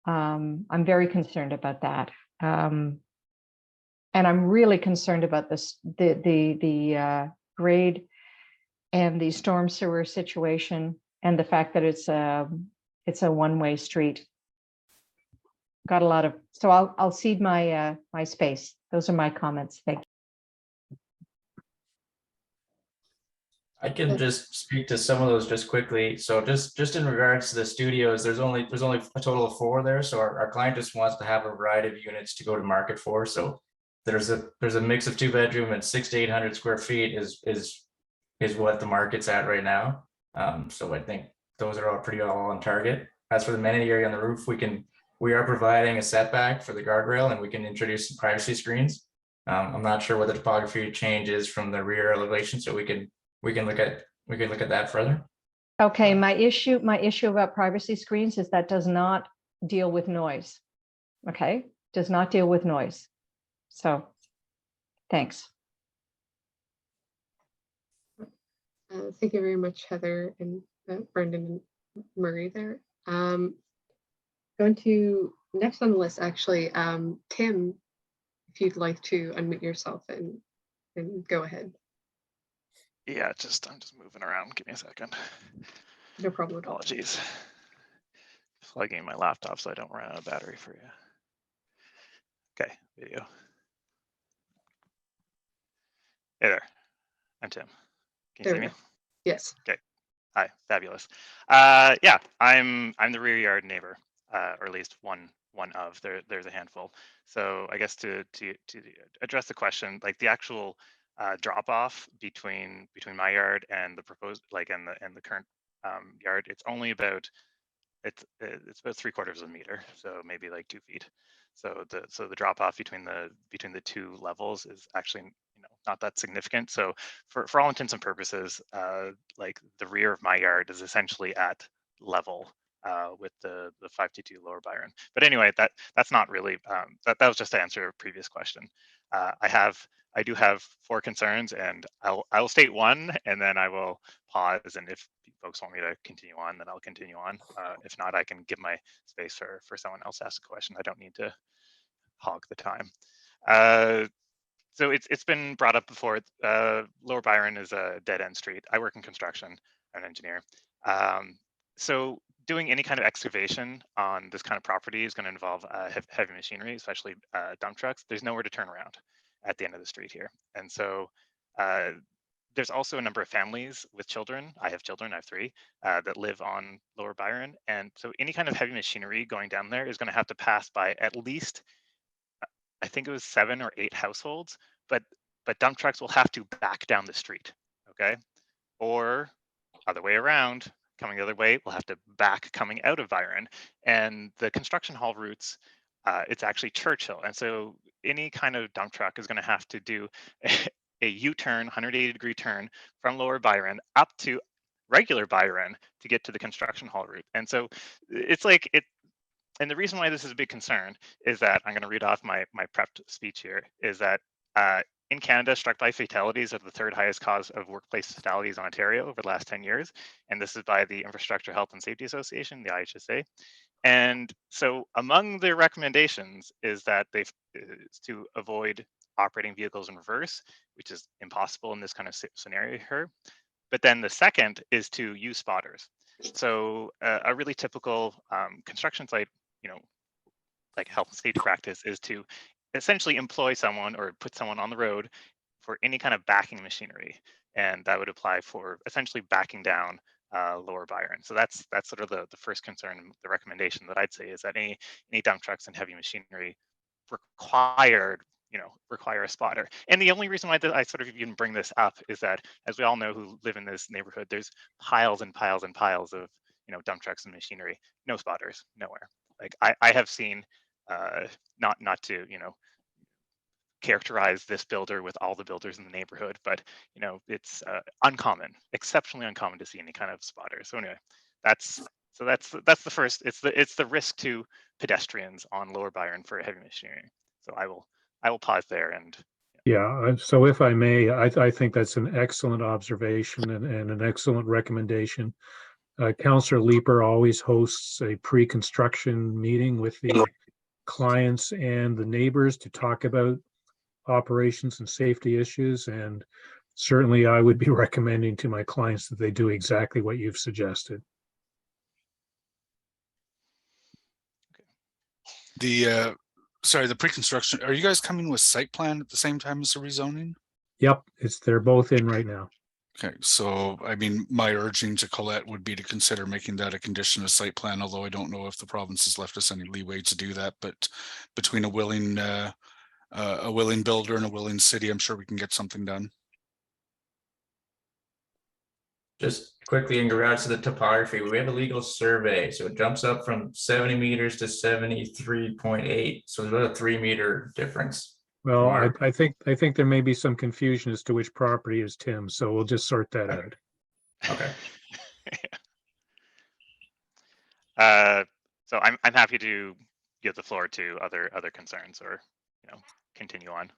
Speaker 12: I'm very concerned about that. And I'm really concerned about this, the grade and the storm sewer situation and the fact that it's a one-way street. Got a lot of, so I'll cede my my space. Those are my comments. Thank you.
Speaker 4: I can just speak to some of those just quickly. So just in regards to the studios, there's only a total of 4 there. So our client just wants to have a variety of units to go to market for. So there's a mix of 2-bedroom and 600 to 800 square feet is what the market's at right now. So I think those are all pretty on target. As for the amenity area on the roof, we are providing a setback for the guardrail and we can introduce some privacy screens. I'm not sure what the topography change is from the rear elevation, so we can look at that further.
Speaker 12: Okay, my issue about privacy screens is that does not deal with noise. Okay, does not deal with noise. So, thanks.
Speaker 1: Thank you very much, Heather and Brendan and Murray there. Going to next on the list, actually, Tim, if you'd like to unmute yourself and go ahead.
Speaker 13: Yeah, I'm just moving around. Give me a second.
Speaker 1: No problem at all.
Speaker 13: Apologies. Plugging in my laptop so I don't run out of battery for you. Okay, video. Hey there, I'm Tim. Can you see me?
Speaker 1: Yes.
Speaker 13: Okay. Hi, fabulous. Yeah, I'm the rear yard neighbor, or at least one of. There's a handful. So I guess to address the question, like the actual drop off between my yard and the proposed, like and the current yard, it's only about it's about 3/4 of a meter, so maybe like 2 feet. So the drop off between the 2 levels is actually not that significant. So for all intents and purposes, like the rear of my yard is essentially at level with the 522 Lower Byron. But anyway, that's not really that was just to answer a previous question. I do have 4 concerns, and I'll state one, and then I will pause. And if folks want me to continue on, then I'll continue on. If not, I can give my space for someone else to ask a question. I don't need to hog the time. So it's been brought up before. Lower Byron is a dead end street. I work in construction. I'm an engineer. So doing any kind of excavation on this kind of property is going to involve heavy machinery, especially dump trucks. There's nowhere to turn around at the end of the street here. And so there's also a number of families with children. I have children, I have 3, that live on Lower Byron. And so any kind of heavy machinery going down there is going to have to pass by at least, I think it was 7 or 8 households, but dump trucks will have to back down the street, okay? Or other way around, coming the other way, we'll have to back coming out of Byron. And the construction haul routes, it's actually Churchill. And so any kind of dump truck is going to have to do a U-turn, 180-degree turn from Lower Byron up to regular Byron to get to the construction haul route. And so it's like and the reason why this is a big concern is that I'm going to read off my prepped speech here, is that in Canada, struck by fatalities are the third highest cause of workplace fatalities in Ontario over the last 10 years. And this is by the Infrastructure Health and Safety Association, the IHSA. And so among their recommendations is that they've to avoid operating vehicles in reverse, which is impossible in this kind of scenario here. But then the second is to use spotters. So a really typical construction site, like health and safety practice, is to essentially employ someone or put someone on the road for any kind of backing machinery. And that would apply for essentially backing down Lower Byron. So that's sort of the first concern, the recommendation that I'd say is that any dump trucks and heavy machinery require a spotter. And the only reason why I sort of even bring this up is that, as we all know who live in this neighborhood, there's piles and piles and piles of dump trucks and machinery, no spotters, nowhere. Like I have seen, not to characterize this builder with all the builders in the neighborhood, but it's uncommon, exceptionally uncommon to see any kind of spotter. So anyway, that's the first. It's the risk to pedestrians on Lower Byron for heavy machinery. So I will pause there and.
Speaker 2: Yeah, so if I may, I think that's an excellent observation and an excellent recommendation. Councillor Leeper always hosts a pre-construction meeting with the clients and the neighbors to talk about operations and safety issues. And certainly I would be recommending to my clients that they do exactly what you've suggested.
Speaker 7: The pre-construction, are you guys coming with site plan at the same time as the rezoning?
Speaker 2: Yep, they're both in right now.
Speaker 7: Okay, so I mean, my urging to Colette would be to consider making that a condition of site plan, although I don't know if the province has left us any leeway to do that, but between a willing builder and a willing city, I'm sure we can get something done.
Speaker 4: Just quickly in regards to the topography, we have a legal survey, so it jumps up from 70 meters to 73.8. So there's about a 3-meter difference.
Speaker 2: Well, I think there may be some confusion as to which property is Tim's, so we'll just sort that out.
Speaker 4: Okay.
Speaker 13: So I'm happy to give the floor to other concerns or continue on.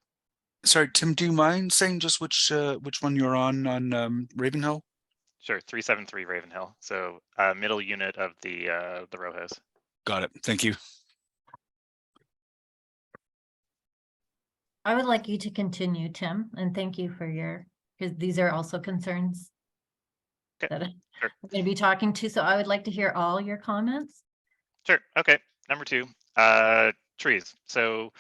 Speaker 7: Sorry, Tim, do you mind saying just which one you're on Ravenhill?
Speaker 13: Sure, 373 Ravenhill. So middle unit of the row house.
Speaker 7: Got it. Thank you.
Speaker 5: I would like you to continue, Tim, and thank you for because these are also concerns that I'm going to be talking to. So I would like to hear all your comments.
Speaker 13: Sure. Okay. Number 2, trees. So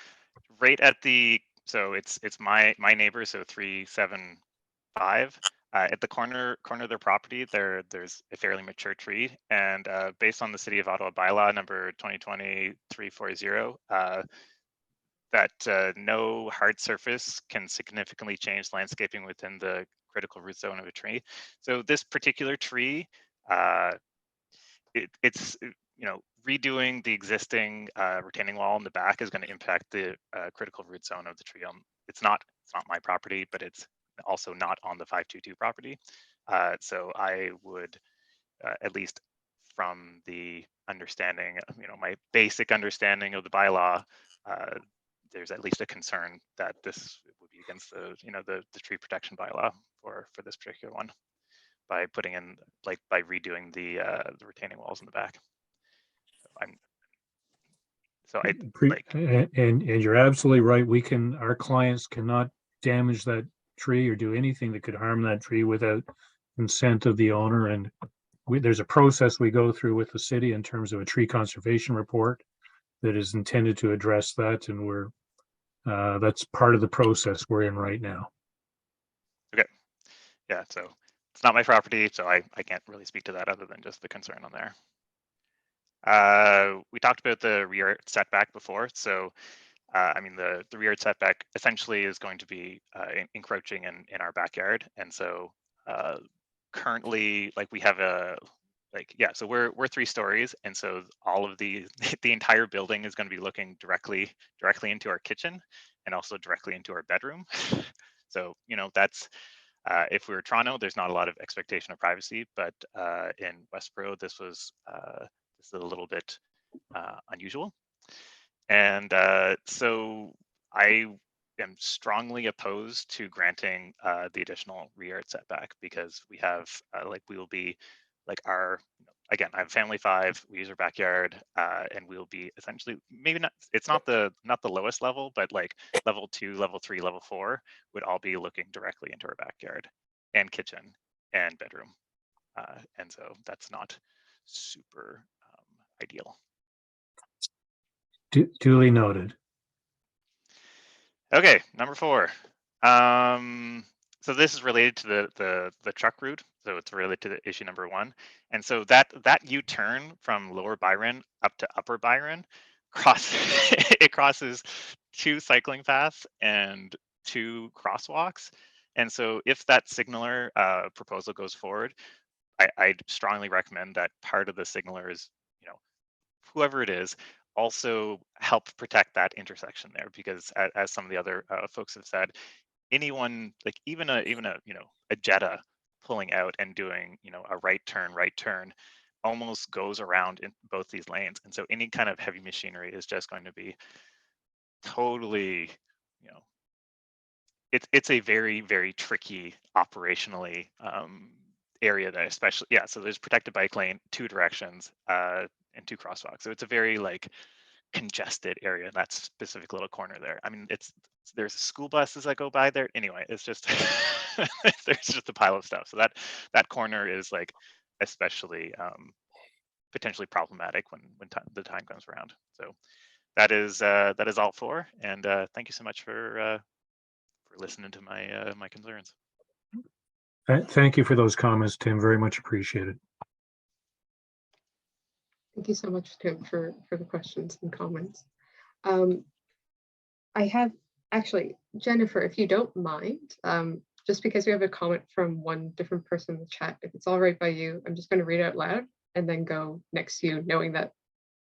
Speaker 13: right at it's my neighbor. So 375. At the corner of their property, there's a fairly mature tree, and based on the City of Ottawa bylaw number 2020-340, that no hard surface can significantly change landscaping within the critical root zone of a tree. So this particular tree, it's redoing the existing retaining wall in the back is going to impact the critical root zone of the tree. It's not my property, but it's also not on the 522 property. So I would, at least from the understanding, my basic understanding of the bylaw, there's at least a concern that this would be against the tree protection bylaw for this particular one by putting in by redoing the retaining walls in the back.
Speaker 2: And you're absolutely right. Our clients cannot damage that tree or do anything that could harm that tree without consent of the owner. And there's a process we go through with the city in terms of a tree conservation report that is intended to address that. And that's part of the process we're in right now.
Speaker 13: Okay. Yeah. So it's not my property, so I can't really speak to that other than just the concern on there. We talked about the rear setback before. So, I mean, the rear setback essentially is going to be encroaching in our backyard. And so currently, we have so we're 3 stories. And so all of the entire building is going to be looking directly into our kitchen and also directly into our bedroom. So, that's, if we were Toronto, there's not a lot of expectation of privacy, but in Westboro, this is a little bit unusual. And so I am strongly opposed to granting the additional rear yard setback, because we have like, we will be like our, again, I have family 5, we use our backyard, and we'll be essentially, maybe not, it's not the lowest level, but like level 2, level 3, level 4 would all be looking directly into our backyard and kitchen and bedroom. And so that's not super ideal.
Speaker 2: Duly noted.
Speaker 13: Okay, number 4. So this is related to the truck route. So it's related to the issue number 1. And so that U-turn from Lower Byron up to Upper Byron it crosses 2 cycling paths and 2 crosswalks. And so if that signaler proposal goes forward, I'd strongly recommend that part of the signaler is, whoever it is, also help protect that intersection there, because as some of the other folks have said, anyone, like even a Jetta pulling out and doing a right turn almost goes around in both these lanes. And so any kind of heavy machinery is just going to be totally, it's a very, very tricky operationally area that, especially, so there's protected bike lane, 2 directions, and 2 crosswalks. So it's a very like congested area in that specific little corner there. I mean, there's school buses that go by there. Anyway, it's just there's just a pile of stuff. So that corner is like especially potentially problematic when the time comes around. So that is all 4. And thank you so much for listening to my concerns.
Speaker 2: Thank you for those comments, Tim. Very much appreciated.
Speaker 1: Thank you so much, Tim, for the questions and comments. I have actually, Jennifer, if you don't mind, just because we have a comment from one different person in the chat, if it's all right by you, I'm just going to read it out loud and then go next to you, knowing that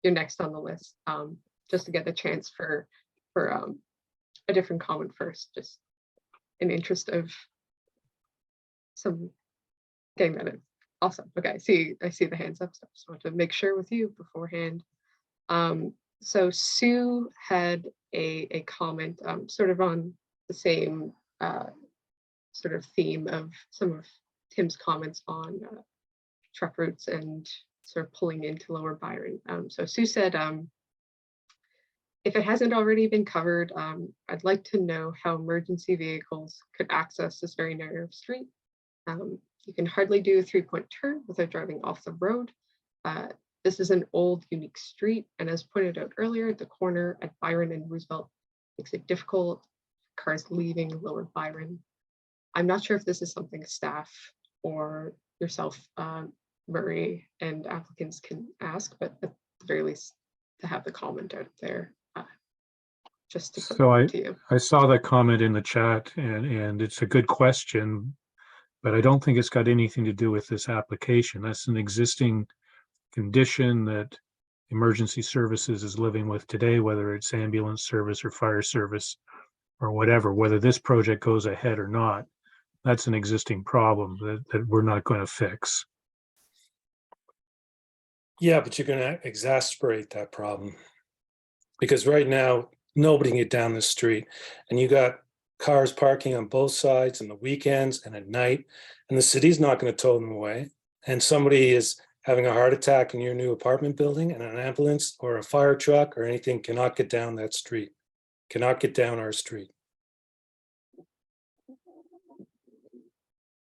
Speaker 1: you're next on the list, just to get the chance for a different comment first, just in interest of some getting that in. Awesome. Okay, I see the hands up, so I just want to make sure with you beforehand. So Sue had a comment sort of on the same sort of theme of some of Tim's comments on truck routes and sort of pulling into Lower Byron. So Sue said, if it hasn't already been covered, I'd like to know how emergency vehicles could access this very narrow street. You can hardly do a 3-point turn without driving off the road. This is an old, unique street, and as pointed out earlier, the corner at Byron and Roosevelt makes it difficult. Cars leaving Lower Byron. I'm not sure if this is something staff or yourself, Murray, and applicants can ask, but at the very least, to have the comment out there, just to put it to you.
Speaker 2: I saw that comment in the chat, and it's a good question, but I don't think it's got anything to do with this application. That's an existing condition that emergency services is living with today, whether it's ambulance service or fire service or whatever, whether this project goes ahead or not. That's an existing problem that we're not going to fix.
Speaker 14: Yeah, but you're going to exacerbate that problem, because right now nobody can get down this street, and you got cars parking on both sides on the weekends and at night, and the city's not going to tow them away. And somebody is having a heart attack in your new apartment building, and an ambulance or a fire truck or anything cannot get down that street, cannot get down our street.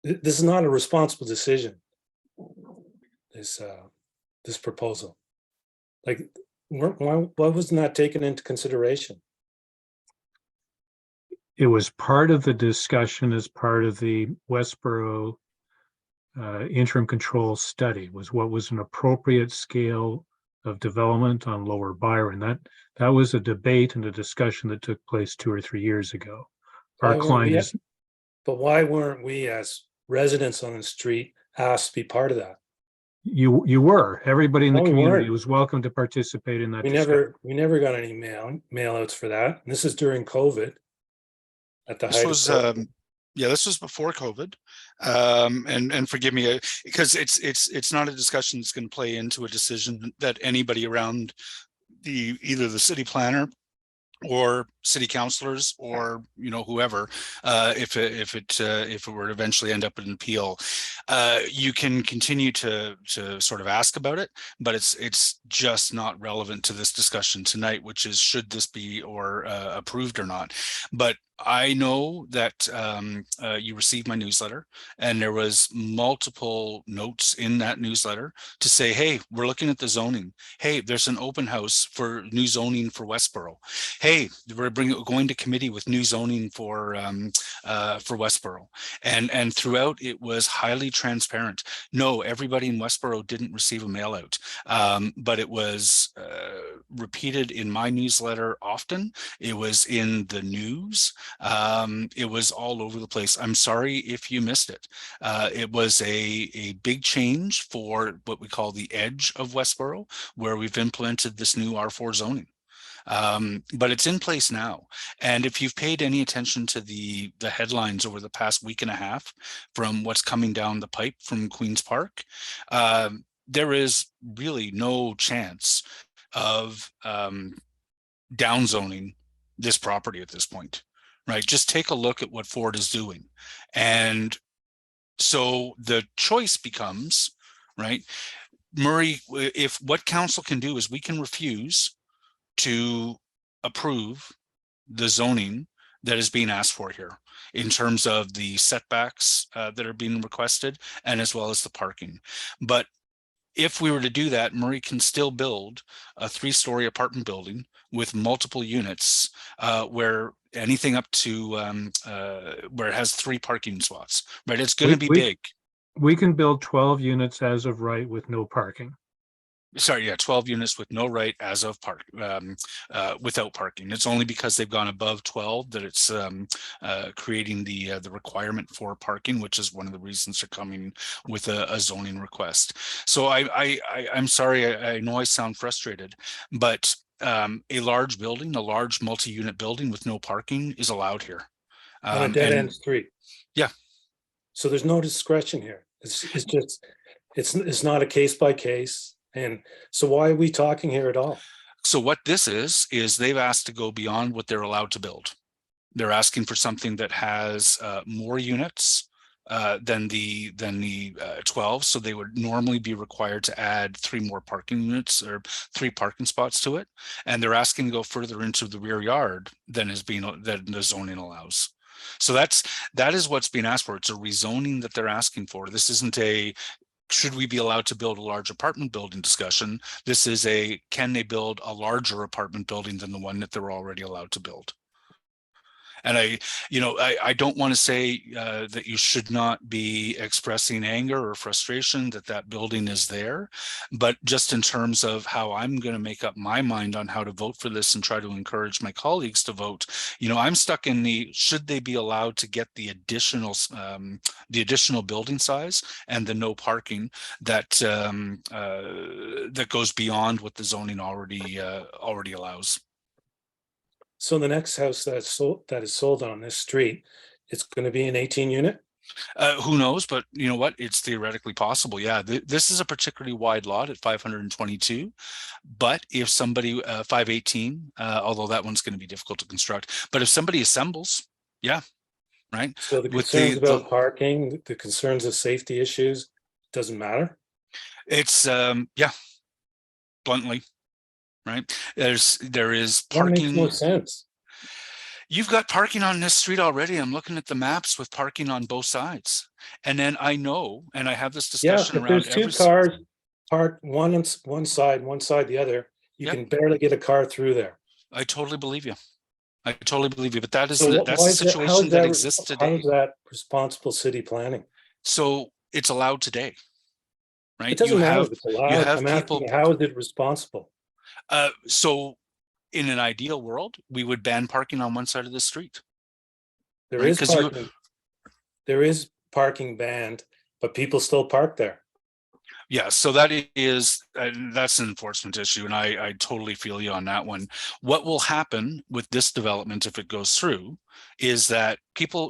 Speaker 14: This is not a responsible decision, this proposal. Like, why wasn't that taken into consideration?
Speaker 2: It was part of the discussion as part of the Westboro interim control study, was what was an appropriate scale of development on Lower Byron. That was a debate and a discussion that took place 2 or 3 years ago. Our client is.
Speaker 14: But why weren't we as residents on the street asked to be part of that?
Speaker 2: You were. Everybody in the community was welcome to participate in that.
Speaker 14: We never got any mail outs for that. And this is during COVID. At the height of COVID.
Speaker 7: This was before COVID, and forgive me, because it's not a discussion that's going to play into a decision that anybody around either the city planner or city councilors, or whoever, if it were to eventually end up in an appeal, you can continue to sort of ask about it, but it's just not relevant to this discussion tonight, which is should this be or approved or not. But I know that you received my newsletter, and there was multiple notes in that newsletter to say, hey, we're looking at the zoning. Hey, there's an open house for new zoning for Westboro. Hey, we're going to committee with new zoning for Westboro. And throughout, it was highly transparent. No, everybody in Westboro didn't receive a mail out, but it was repeated in my newsletter often. It was in the news. It was all over the place. I'm sorry if you missed it. It was a big change for what we call the edge of Westboro, where we've implemented this new R4 zoning. But it's in place now. And if you've paid any attention to the headlines over the past week and a half from what's coming down the pipe from Queen's Park, there is really no chance of downzoning this property at this point, right? Just take a look at what Ford is doing. And so the choice becomes, right, Murray, if what council can do is we can refuse to approve the zoning that is being asked for here in terms of the setbacks that are being requested, and as well as the parking. But if we were to do that, Murray can still build a 3-story apartment building with multiple units where anything up to where it has 3 parking spots, right? It's going to be big.
Speaker 2: We can build 12 units as of right with no parking.
Speaker 7: Sorry, yeah, 12 units with no right as of without parking. It's only because they've gone above 12 that it's creating the requirement for parking, which is one of the reasons they're coming with a zoning request. So I'm sorry, I know I sound frustrated, but a large building, a large multi-unit building with no parking is allowed here.
Speaker 14: On a dead-end street.
Speaker 7: Yeah.
Speaker 14: So there's no discretion here. It's not a case by case. And so why are we talking here at all?
Speaker 7: So what this is they've asked to go beyond what they're allowed to build. They're asking for something that has more units than the 12. So they would normally be required to add 3 more parking units or 3 parking spots to it. And they're asking to go further into the rear yard than the zoning allows. So that is what's being asked for. It's a rezoning that they're asking for. This isn't a should we be allowed to build a large apartment building discussion. This is a can they build a larger apartment building than the one that they're already allowed to build. And I don't want to say that you should not be expressing anger or frustration that building is there, but just in terms of how I'm going to make up my mind on how to vote for this and try to encourage my colleagues to vote, I'm stuck in should they be allowed to get the additional building size and the no parking that that goes beyond what the zoning already allows.
Speaker 14: So the next house that is sold on this street, it's going to be an 18 unit?
Speaker 7: Who knows? But you know what? It's theoretically possible. Yeah, this is a particularly wide lot at 522. But if somebody 518, although that one's going to be difficult to construct. But if somebody assembles, yeah, right.
Speaker 14: So the concerns about parking, the concerns of safety issues, doesn't matter.
Speaker 7: It's yeah, bluntly. Right. There is parking.
Speaker 14: That makes no sense.
Speaker 7: You've got parking on this street already. I'm looking at the maps with parking on both sides. And then I know, and I have this discussion around.
Speaker 14: There's 2 cars parked one side, one side the other. You can barely get a car through there.
Speaker 7: I totally believe you. But that's the situation that exists today.
Speaker 14: How is that responsible city planning?
Speaker 7: So it's allowed today, right?
Speaker 14: It doesn't matter if it's allowed. I'm asking, how is it responsible?
Speaker 7: So in an ideal world, we would ban parking on one side of the street.
Speaker 14: There is parking. There is parking banned, but people still park there.
Speaker 7: Yeah, so that's an enforcement issue, and I totally feel you on that one. What will happen with this development if it goes through is that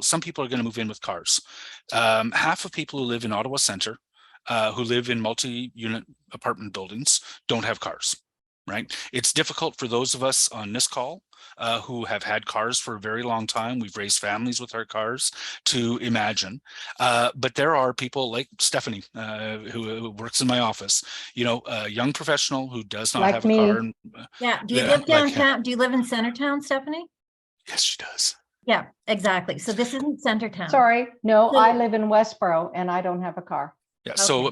Speaker 7: some people are going to move in with cars. Half of people who live in Ottawa Centre, who live in multi-unit apartment buildings, don't have cars. right? It's difficult for those of us on this call who have had cars for a very long time. We've raised families with our cars to imagine. But there are people like Stephanie, who works in my office, you know, a young professional who does not
Speaker 12: Like
Speaker 7: have a
Speaker 12: me.
Speaker 7: car. And,
Speaker 5: Yeah. Do you live downtown? Do you live in Centertown, Stephanie?
Speaker 7: Yes, she does.
Speaker 5: Yeah, exactly. So this isn't Centertown.
Speaker 12: Sorry, no,
Speaker 5: So-
Speaker 12: I live in Westboro and I don't have a car.
Speaker 7: Yeah, so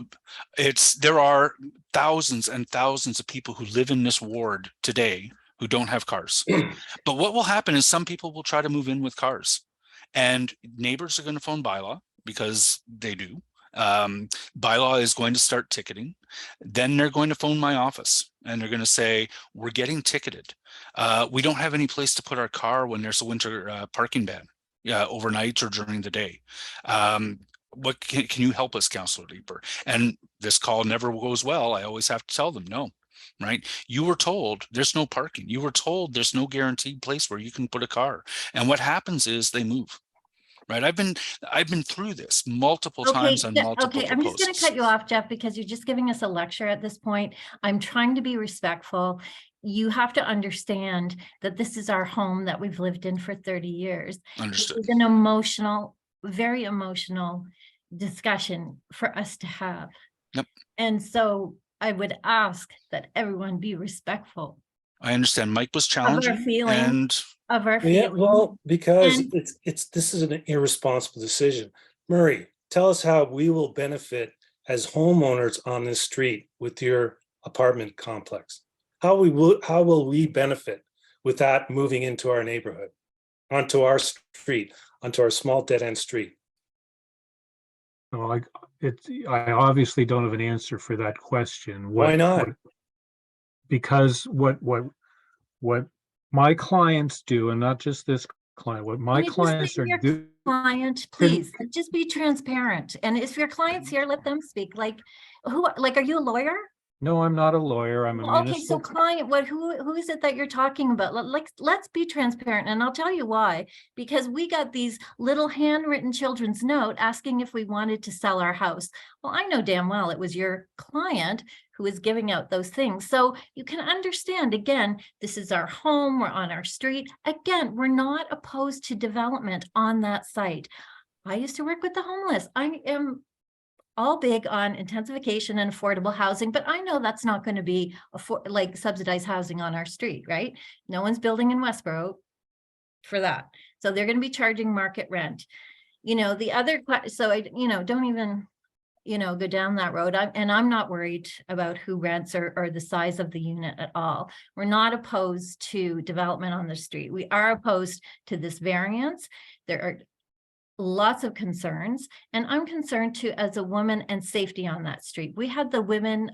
Speaker 5: Okay.
Speaker 7: there are thousands and thousands of people who live in this ward today who don't have cars. But what will happen is some people will try to move in with cars, and neighbors are going to phone bylaw because they do. Bylaw is going to start ticketing. Then they're going to phone my office and they're going to say, we're getting ticketed. We don't have any place to put our car when there's a winter parking ban, overnight or during the day. What can you help us, Councillor Leeper? And this call never goes well. I always have to tell them no, right? You were told there's no parking. You were told there's no guaranteed place where you can put a car. And what happens is they move, right? I've been through this multiple times on multiple
Speaker 5: Okay, I'm just going to cut you off, Jeff, because you're just giving us a lecture at this point. I'm trying to be respectful. You have to understand that this is our home that we've lived in for 30 years.
Speaker 7: Understood.
Speaker 5: It's an emotional, very emotional discussion for us to have.
Speaker 7: Yep.
Speaker 5: And so I would ask that everyone be respectful.
Speaker 7: I understand. Mike was challenging
Speaker 5: of our feelings.
Speaker 14: Yeah, well, because
Speaker 5: And-
Speaker 14: this is an irresponsible decision. Murray, tell us how we will benefit as homeowners on this street with your apartment complex. How will we benefit with that moving into our neighborhood, onto our street, onto our small dead-end street?
Speaker 2: No, I obviously don't have an answer for that question.
Speaker 14: Why not?
Speaker 2: Because what my clients do, and not just this client, what my
Speaker 5: Can you just
Speaker 2: clients
Speaker 5: leave
Speaker 2: are
Speaker 5: your
Speaker 2: doing.
Speaker 5: client, please, just be transparent. And if your client's here, let them speak. Like, are you a lawyer?
Speaker 2: No, I'm not a lawyer. I'm a
Speaker 5: Okay, so
Speaker 2: municipal.
Speaker 5: client, who is it that you're talking about? Let's be transparent, and I'll tell you why. Because we got these little handwritten children's note asking if we wanted to sell our house. Well, I know damn well it was your client who is giving out those things. So you can understand, again, this is our home, we're on our street. Again, we're not opposed to development on that site. I used to work with the homeless. I am all big on intensification and affordable housing, but I know that's not going to be like subsidized housing on our street, right? No one's building in Westboro for that. So they're going to be charging market rent. You know, the other, so I, don't even, go down that road. I'm not worried about who rents or the size of the unit at all. We're not opposed to development on the street. We are opposed to this variance. There are lots of concerns, and I'm concerned too as a woman and safety on that street. We had the women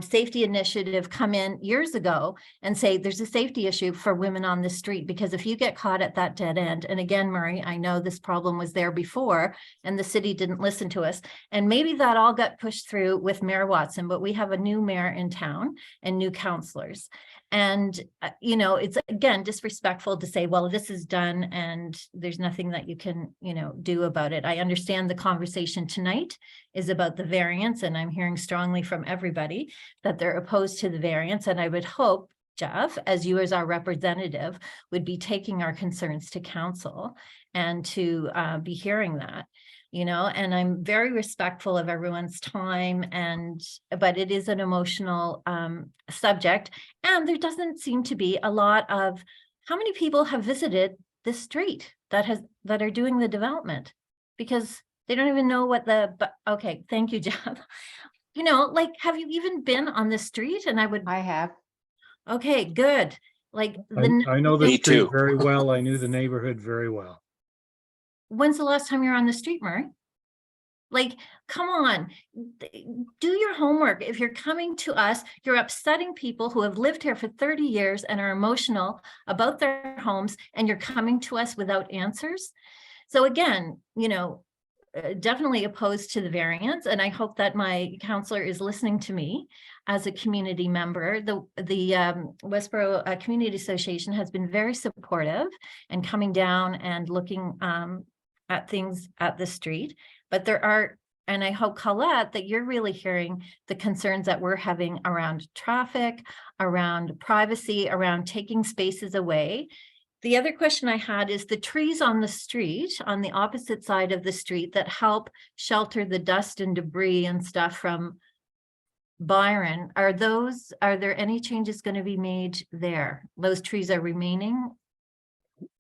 Speaker 5: safety initiative come in years ago and say there's a safety issue for women on the street, because if you get caught at that dead end, and again, Murray, I know this problem was there before and the city didn't listen to us, and maybe that all got pushed through with Mayor Watson, but we have a new mayor in town and new councillors. And, it's again, disrespectful to say, well, this is done and there's nothing that you can, do about it. I understand the conversation tonight is about the variance, and I'm hearing strongly from everybody that they're opposed to the variance. And I would hope, Jeff, as you as our representative, would be taking our concerns to council and to be hearing that. And I'm very respectful of everyone's time, but it is an emotional subject, and there doesn't seem to be a lot of how many people have visited this street that are doing the development, because they don't even know but okay, thank you, Jeff. Have you even been on the street? And I have. Okay, good.
Speaker 2: I know the street very well. I knew the neighborhood very well.
Speaker 5: When's the last time you were on the street, Murray? Come on, do your homework. If you're coming to us, you're upsetting people who have lived here for 30 years and are emotional about their homes, and you're coming to us without answers. So again, definitely opposed to the variance, and I hope that my counselor is listening to me as a community member. The Westboro Community Association has been very supportive and coming down and looking at things at the street, but there are and I hope, Colette, that you're really hearing the concerns that we're having around traffic, around privacy, around taking spaces away. The other question I had is the trees on the street, on the opposite side of the street, that help shelter the dust and debris and stuff from Byron, are there any changes going to be made there? Those trees are remaining?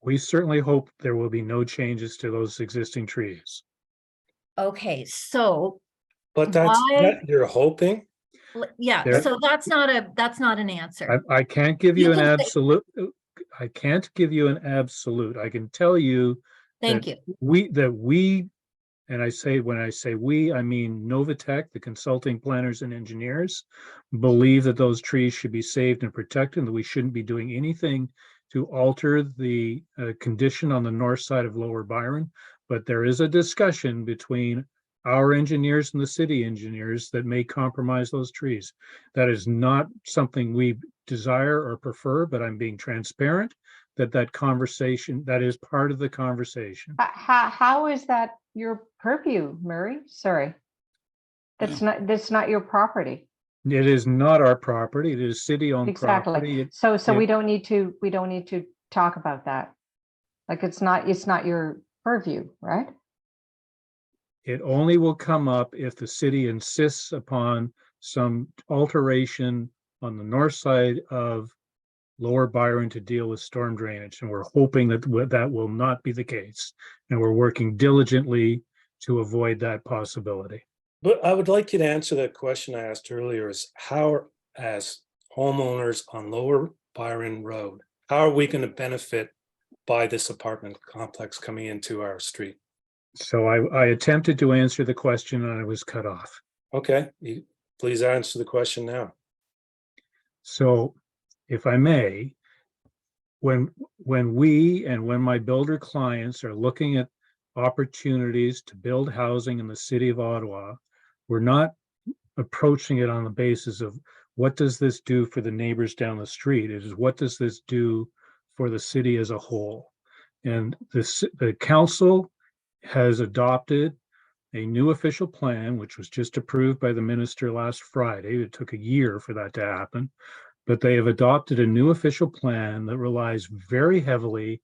Speaker 2: We certainly hope there will be no changes to those existing trees.
Speaker 5: Okay, so
Speaker 14: But that you're hoping?
Speaker 5: yeah,
Speaker 2: There-
Speaker 5: so that's not an answer.
Speaker 2: I can't give you
Speaker 5: You
Speaker 2: an
Speaker 5: can say-
Speaker 2: absolute. I can't give you an absolute. I can tell you
Speaker 5: Thank
Speaker 2: that
Speaker 5: you.
Speaker 2: we, and when I say we, I mean Novatech, the consulting planners and engineers, believe that those trees should be saved and protected, and that we shouldn't be doing anything to alter the condition on the north side of Lower Byron. But there is a discussion between our engineers and the city engineers that may compromise those trees. That is not something we desire or prefer, but I'm being transparent that conversation, that is part of the conversation.
Speaker 12: How is that your purview, Murray? Sorry. That's not your property.
Speaker 2: It is not our property. It is city-owned property.
Speaker 12: Exactly. So we don't need to talk about that. Like it's not your purview, right?
Speaker 2: It only will come up if the city insists upon some alteration on the north side of Lower Byron to deal with storm drainage. And we're hoping that that will not be the case. And we're working diligently to avoid that possibility.
Speaker 14: But I would like you to answer that question I asked earlier, is how, as homeowners on Lower Byron Road, how are we going to benefit by this apartment complex coming into our street?
Speaker 2: So I attempted to answer the question and I was cut off.
Speaker 14: Okay, please answer the question now.
Speaker 2: So if I may, when my builder clients are looking at opportunities to build housing in the city of Ottawa, we're not approaching it on the basis of what does this do for the neighbors down the street? It is what does this do for the city as a whole? And the council has adopted a new official plan, which was just approved by the minister last Friday. It took a year for that to happen, but they have adopted a new official plan that relies very heavily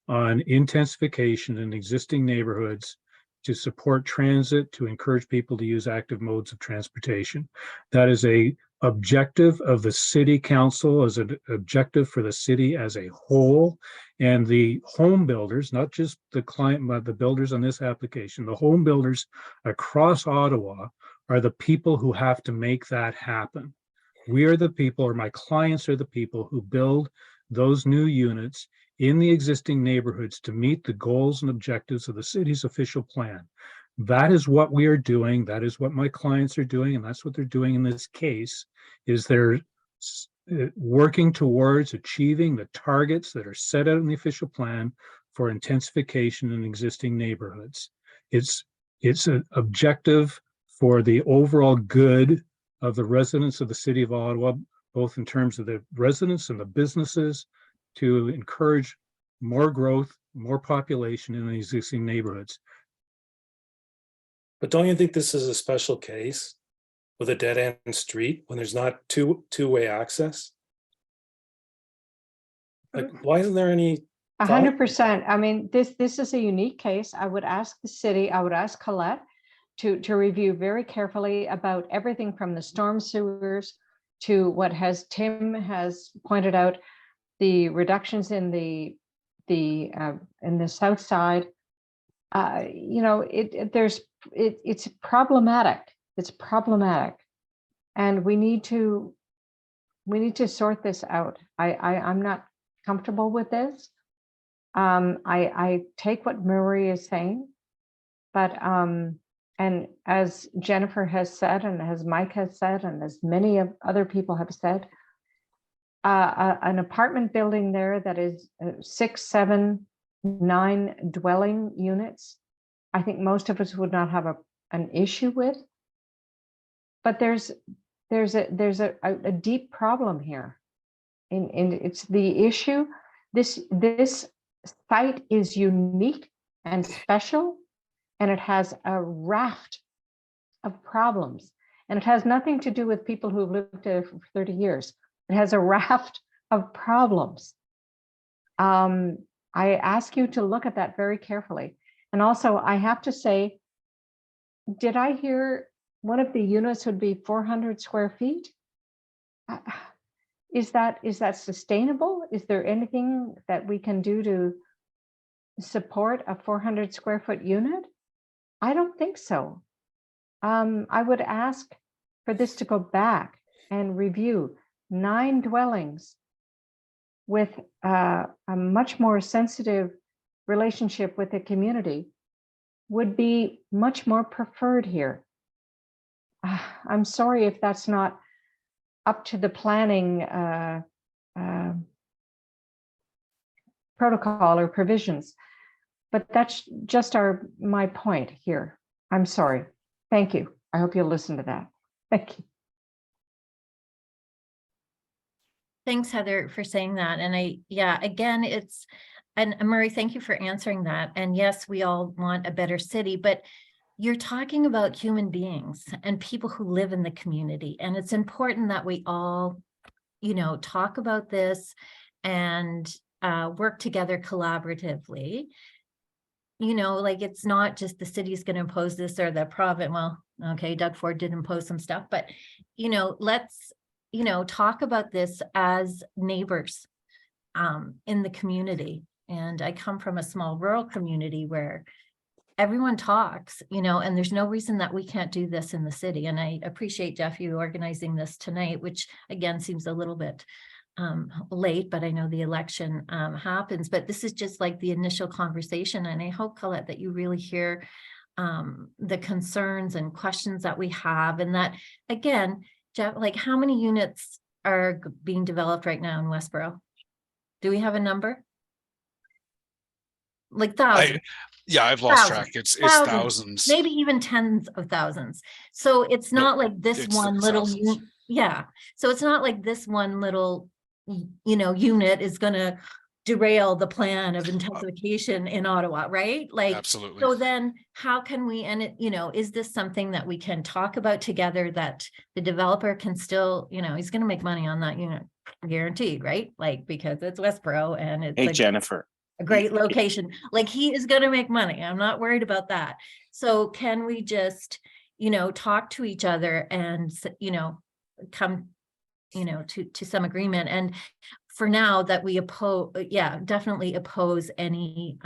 Speaker 2: on intensification in existing neighborhoods to support transit, to encourage people to use active modes of transportation. That is a objective of the city council, as an objective for the city as a whole. And the home builders, not just the client, but the builders on this application, the home builders across Ottawa are the people who have to make that happen. We are the people, or my clients are the people who build those new units in the existing neighborhoods to meet the goals and objectives of the city's official plan. That is what we are doing. That is what my clients are doing. And that's what they're doing in this case, is they're working towards achieving the targets that are set out in the official plan for intensification in existing neighborhoods. It's an objective for the overall good of the residents of the city of Ottawa, both in terms of the residents and the businesses, to encourage more growth, more population in the existing neighborhoods.
Speaker 14: But don't you think this is a special case with a dead end street when there's not two-way access? Like, why isn't there any?
Speaker 12: 100%. I mean, this is a unique case. I would ask the city, I would ask Colette to review very carefully about everything from the storm sewers to what Tim has pointed out, the reductions in the south side. It's problematic. It's problematic, and we need to sort this out. I'm not comfortable with this. I take what Murray is saying, but and as Jennifer has said, and as Mike has said, and as many of other people have said, an apartment building there that is 6, 7, 9 dwelling units, I think most of us would not have an issue with. But there's a deep problem here, and it's the issue. This site is unique and special, and it has a raft of problems. And it has nothing to do with people who've lived there for 30 years. It has a raft of problems. I ask you to look at that very carefully. And also, I have to say, did I hear one of the units would be 400 square feet? Is that sustainable? Is there anything that we can do to support a 400 square foot unit? I don't think so. I would ask for this to go back and review 9 dwellings with a much more sensitive relationship with the community would be much more preferred here. I'm sorry if that's not up to the planning protocol or provisions, but that's just my point here. I'm sorry. Thank you. I hope you'll listen to that. Thank you.
Speaker 5: Thanks, Heather, for saying that. And again, and Murray, thank you for answering that. And yes, we all want a better city, but you're talking about human beings and people who live in the community. And it's important that we all, talk about this and work together collaboratively. Like it's not just the city's going to impose this or the province. Well, okay, Doug Ford did impose some stuff, but, let's, talk about this as neighbors in the community. And I come from a small rural community where everyone talks, and there's no reason that we can't do this in the city. And I appreciate, Jeff, you organizing this tonight, which again seems a little bit late, but I know the election happens, but this is just like the initial conversation. And I hope, Colette, that you really hear the concerns and questions that we have. And that, again, Jeff, like how many units are being developed right now in Westboro? Do we have a number? Like thousands.
Speaker 7: I've lost track. It's thousands.
Speaker 5: Maybe even tens of thousands. So it's not like this one little unit. Yeah. So it's not like this one little, unit is going to derail the plan of intensification in Ottawa, right? Like,
Speaker 7: absolutely.
Speaker 5: So then how can we, and it, is this something that we can talk about together that the developer can still, he's going to make money on that unit, guaranteed, right? Like, because it's Westboro and it's
Speaker 15: Jennifer,
Speaker 5: a great location. Like he is going to make money. I'm not worried about that. So can we just, talk to each other and, come, to some agreement. And for now that we definitely oppose any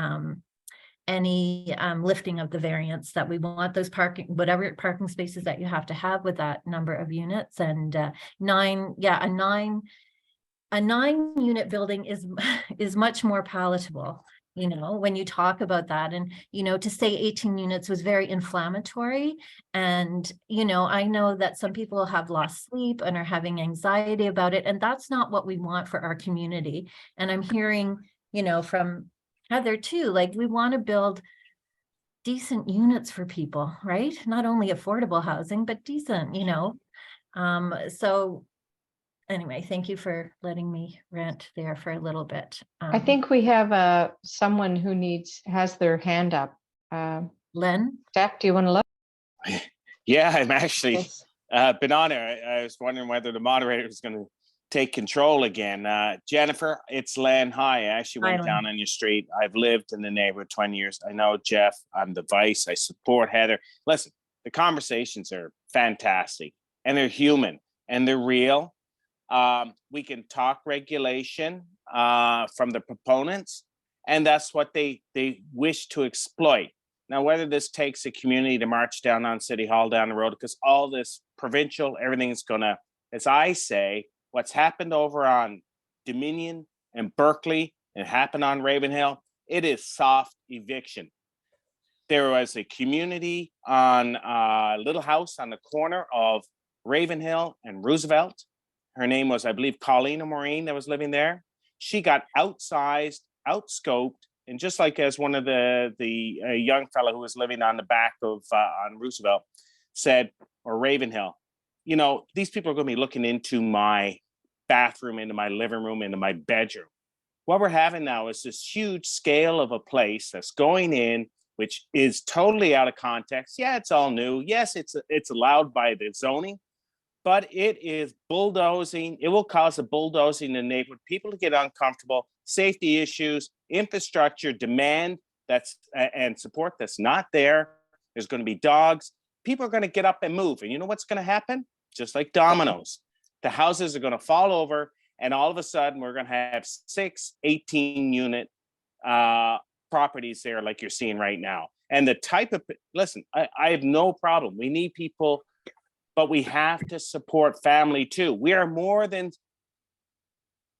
Speaker 5: lifting of the variance, that we want those whatever parking spaces that you have to have with that number of units. And a 9-unit building is much more palatable, when you talk about that. And, to say 18 units was very inflammatory. And, I know that some people have lost sleep and are having anxiety about it. And that's not what we want for our community. And I'm hearing, from Heather too, like we want to build decent units for people, right? Not only affordable housing, but decent, so anyway, thank you for letting me rant there for a little bit.
Speaker 12: I think we have someone who has their hand up.
Speaker 5: Len?
Speaker 12: Jack, do you want to look?
Speaker 15: Yeah, I'm actually been on it. I was wondering whether the moderator is going to take control again. Jennifer, it's Len. Hi, I actually went down on your street. I've lived in the neighborhood 20 years. I know Jeff, I'm the vice. I support Heather. Listen, the conversations are fantastic and they're human and they're real. We can talk regulation from the proponents, and that's what they wish to exploit. Now, whether this takes a community to march down on City Hall down the road, because all this provincial, everything's gonna, as I say, what's happened over on Dominion and Berkeley and happened on Ravenhill, it is soft eviction. There was a community on a little house on the corner of Ravenhill and Roosevelt. Her name was, I believe, Colleen or Maureen that was living there. She got outsized, outscoped, and just like as one of the young fellow who was living on the back of on Roosevelt said, or Ravenhill, these people are going to be looking into my bathroom, into my living room, into my bedroom. What we're having now is this huge scale of a place that's going in which is totally out of context. Yeah, it's all new. Yes, it's allowed by the zoning, but it is bulldozing. It will cause a bulldozing in the neighborhood, people to get uncomfortable, safety issues, infrastructure demand and support that's not there. There's going to be dogs. People are going to get up and move. And you know what's going to happen? Just like dominoes. The houses are going to fall over, and all of a sudden we're going to have 6 18-unit properties there like you're seeing right now. And the type of, listen, I have no problem. We need people, but we have to support family too. We are more than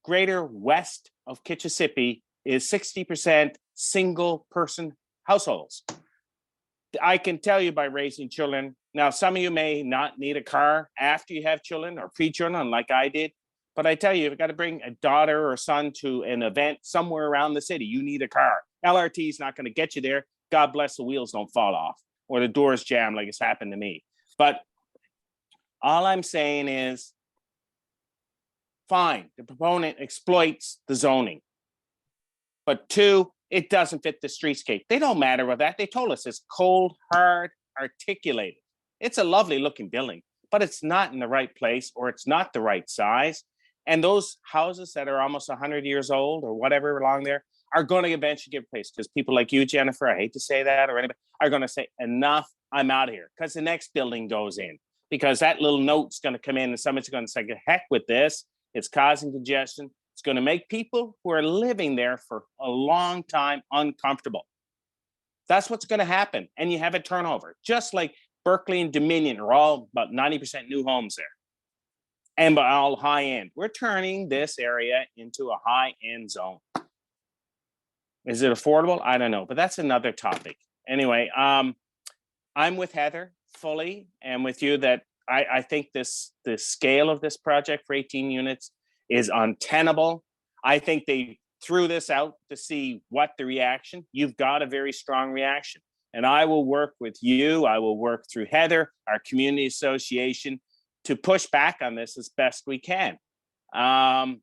Speaker 15: greater west of Kitchissippi is 60% single person households. I can tell you by raising children. Now, some of you may not need a car after you have children or pre-children like I did. But I tell you, you've got to bring a daughter or son to an event somewhere around the city. You need a car. LRT is not going to get you there. God bless the wheels don't fall off or the doors jam like it's happened to me. But all I'm saying is, fine, the proponent exploits the zoning. But 2, it doesn't fit the streetscape. They don't matter with that. They told us it's cold, hard, articulated. It's a lovely looking building, but it's not in the right place or it's not the right size. And those houses that are almost 100 years old or whatever along there are going to eventually give place, because people like you, Jennifer, I hate to say that, or anybody, are going to say, enough, I'm out of here, because the next building goes in, because that little note's going to come in and somebody's going to say, heck with this. It's causing congestion. It's going to make people who are living there for a long time uncomfortable. That's what's going to happen. And you have a turnover, just like Berkeley and Dominion are all about 90% new homes there. And by all high end. We're turning this area into a high end zone. Is it affordable? I don't know, but that's another topic. Anyway, I'm with Heather fully and with you that I think the scale of this project for 18 units is untenable. I think they threw this out to see what the reaction. You've got a very strong reaction. And I will work with you. I will work through Heather, our community association, to push back on this as best we can.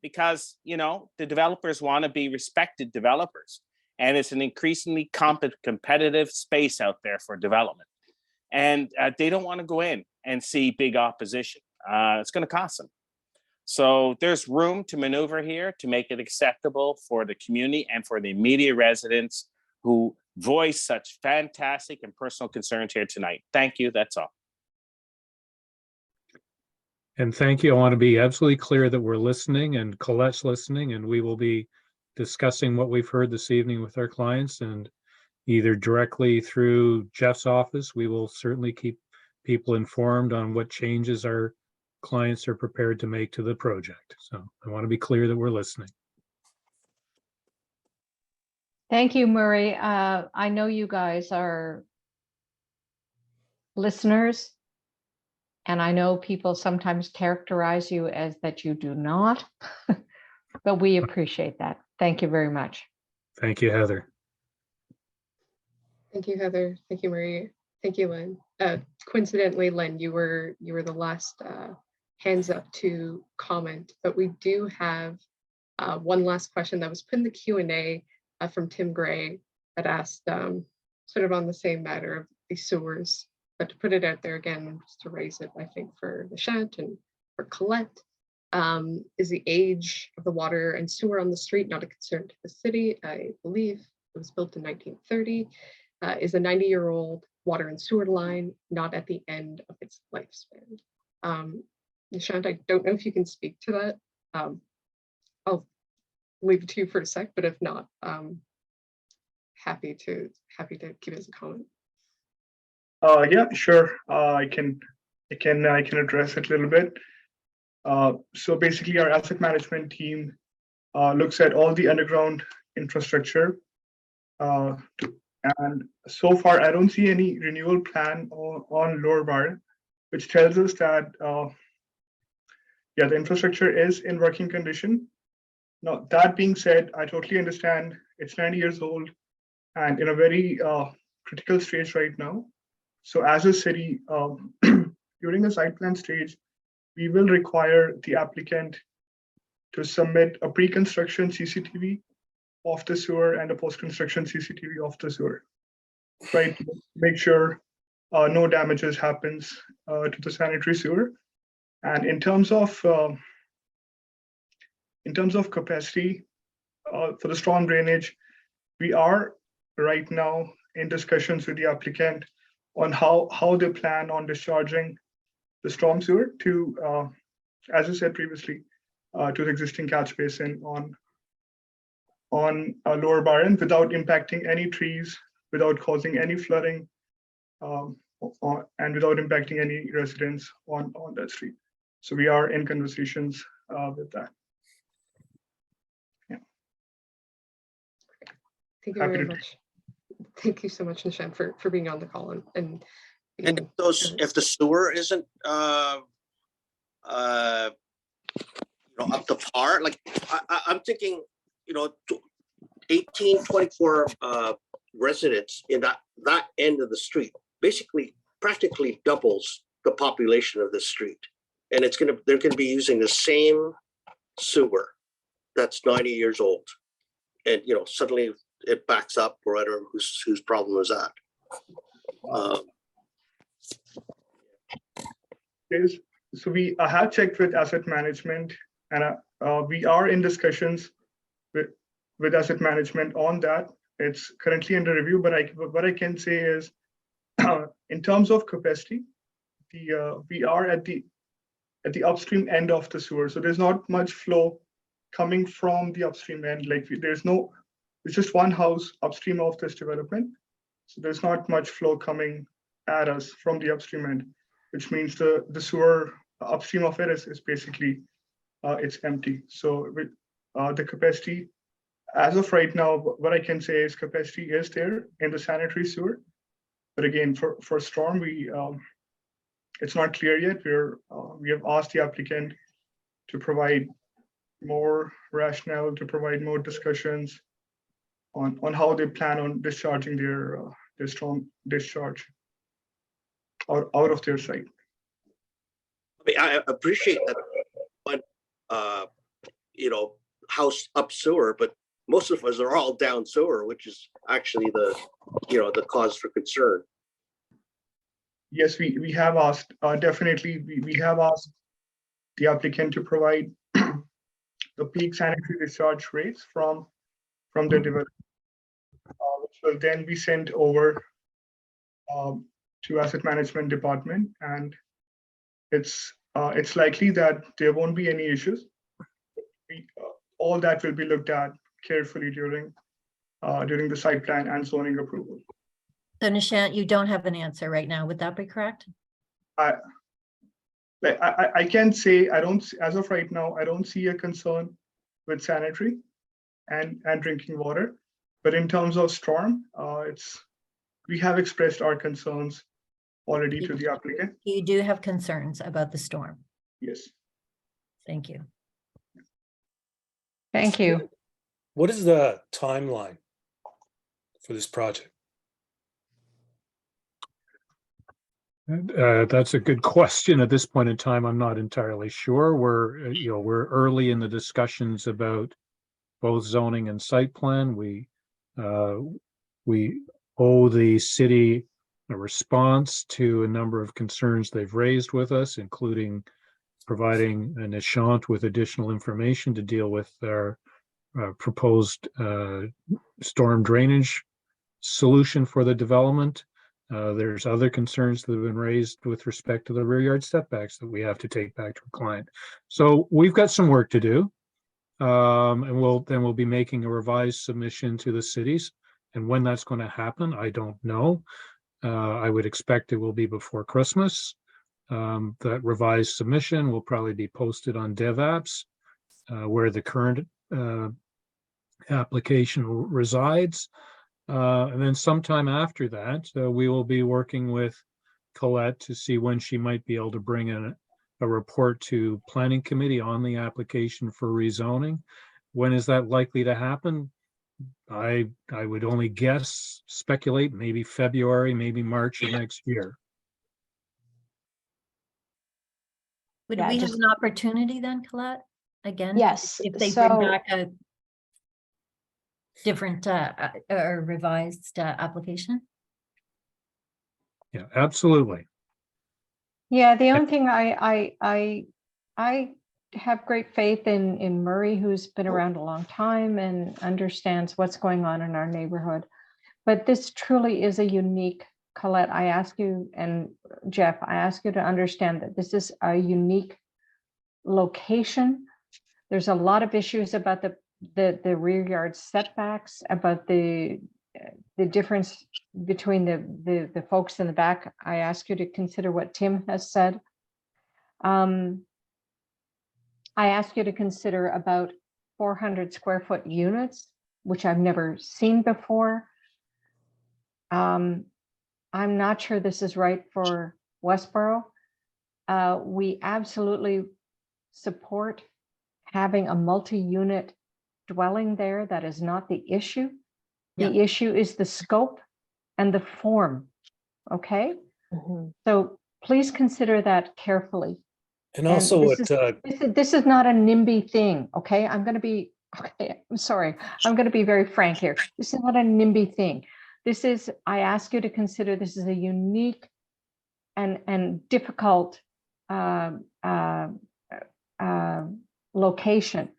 Speaker 15: Because, you know, the developers want to be respected developers. And it's an increasingly competitive space out there for development. And they don't want to go in and see big opposition. It's going to cost them. So there's room to maneuver here to make it acceptable for the community and for the immediate residents who voice such fantastic and personal concerns here tonight. Thank you. That's all.
Speaker 2: And thank you. I want to be absolutely clear that we're listening and Colette's listening, and we will be discussing what we've heard this evening with our clients, and either directly through Jeff's office. We will certainly keep people informed on what changes our clients are prepared to make to the project. So I want to be clear that we're listening.
Speaker 12: Thank you, Murray. I know you guys are listeners, and I know people sometimes characterize you as that you do not, but we appreciate that. Thank you very much.
Speaker 2: Thank you, Heather.
Speaker 1: Thank you, Heather. Thank you, Marie. Thank you, Len. Coincidentally, Len, you were the last hands up to comment, but we do have one last question that was put in the Q&A from Tim Gray that asked sort of on the same matter of the sewers, but to put it out there again, just to raise it, I think for Nishant and for Colette, is the age of the water and sewer on the street not a concern to the city? I believe it was built in 1930. Is a 90-year-old water and sewer line not at the end of its lifespan? Nishant, I don't know if you can speak to that. I'll leave it to you for a sec, but if not, happy to give us a comment.
Speaker 9: Yeah, sure. I can address it a little bit. So basically, our asset management team looks at all the underground infrastructure. And so far, I don't see any renewal plan on Lower Byron, which tells us that, yeah, the infrastructure is in working condition. Now, that being said, I totally understand it's 90 years old and in a very critical stage right now. So as a city, during the site plan stage, we will require the applicant to submit a pre-construction CCTV of the sewer and a post-construction CCTV of the sewer. right, to make sure no damages happens to the sanitary sewer. And in terms of capacity for the storm drainage, we are right now in discussions with the applicant on how they plan on discharging the storm sewer to, as I said previously, to the existing catch basin on Lower Byron without impacting any trees, without causing any flooding, and without impacting any residents on that street. So we are in conversations with that. Yeah.
Speaker 1: Thank you very much. Thank you so much, Nishan, for being on the call and
Speaker 11: if the sewer isn't up to par, like I'm thinking, 18, 24 residents in that end of the street basically practically doubles the population of the street, and they're gonna be using the same sewer that's 90 years old, and suddenly it backs up, or whatever. Whose problem is that?
Speaker 9: So I have checked with asset management, and we are in discussions with asset management on that. It's currently under review, but what I can say is, in terms of capacity, we are at the upstream end of the sewer, so there's not much flow coming from the upstream end. Like it's just one house upstream of this development, so there's not much flow coming at us from the upstream end, which means the sewer upstream of it is basically it's empty. So with the capacity, as of right now, what I can say is capacity is there in the sanitary sewer. But again, for storm, it's not clear yet. We have asked the applicant to provide more rationale, to provide more discussions on how they plan on discharging their storm discharge out of their site.
Speaker 11: I mean, I appreciate that, but house up sewer, but most of us are all down sewer, which is actually the cause for concern.
Speaker 9: Yes, we have asked, definitely, we have asked the applicant to provide the peak sanitary discharge rates from the development, which will then be sent over to asset management department, and it's likely that there won't be any issues. All that will be looked at carefully during the site plan and zoning approval.
Speaker 5: So Nishant, you don't have an answer right now. Would that be correct?
Speaker 9: I can say as of right now, I don't see a concern with sanitary and drinking water. But in terms of storm, we have expressed our concerns already to the applicant.
Speaker 5: You do have concerns about the storm.
Speaker 9: Yes.
Speaker 5: Thank you.
Speaker 12: Thank you.
Speaker 14: What is the timeline for this project?
Speaker 2: That's a good question. At this point in time, I'm not entirely sure. We're early in the discussions about both zoning and site plan. We owe the city a response to a number of concerns they've raised with us, including providing an Nishant with additional information to deal with their proposed storm drainage solution for the development. There's other concerns that have been raised with respect to the rear yard setbacks that we have to take back to a client. So we've got some work to do. And we'll be making a revised submission to the cities. And when that's going to happen, I don't know. I would expect it will be before Christmas. That revised submission will probably be posted on DevApps, where the current application resides. And then sometime after that, we will be working with Colette to see when she might be able to bring in a report to Planning Committee on the application for rezoning. When is that likely to happen? I would only guess, speculate, maybe February, maybe March of next year.
Speaker 5: Would we have an opportunity then, Colette? Again?
Speaker 8: Yes.
Speaker 5: If they bring back a different or revised application?
Speaker 2: Yeah, absolutely.
Speaker 12: Yeah, the only thing I have great faith in Murray, who's been around a long time and understands what's going on in our neighborhood. But this truly is a unique, Colette, I ask you, and Jeff, I ask you to understand that this is a unique location. There's a lot of issues about the rear yard setbacks, about the difference between the folks in the back. I ask you to consider what Tim has said. I ask you to consider about 400 square foot units, which I've never seen before. I'm not sure this is right for Westboro. We absolutely support having a multi-unit dwelling there. That is not the issue. The issue is the scope and the form. Okay. So please consider that carefully.
Speaker 14: And also
Speaker 12: this is not a NIMBY thing. Okay. I'm sorry. I'm going to be very frank here. This is not a NIMBY thing. This is, I ask you to consider this is a unique and difficult location.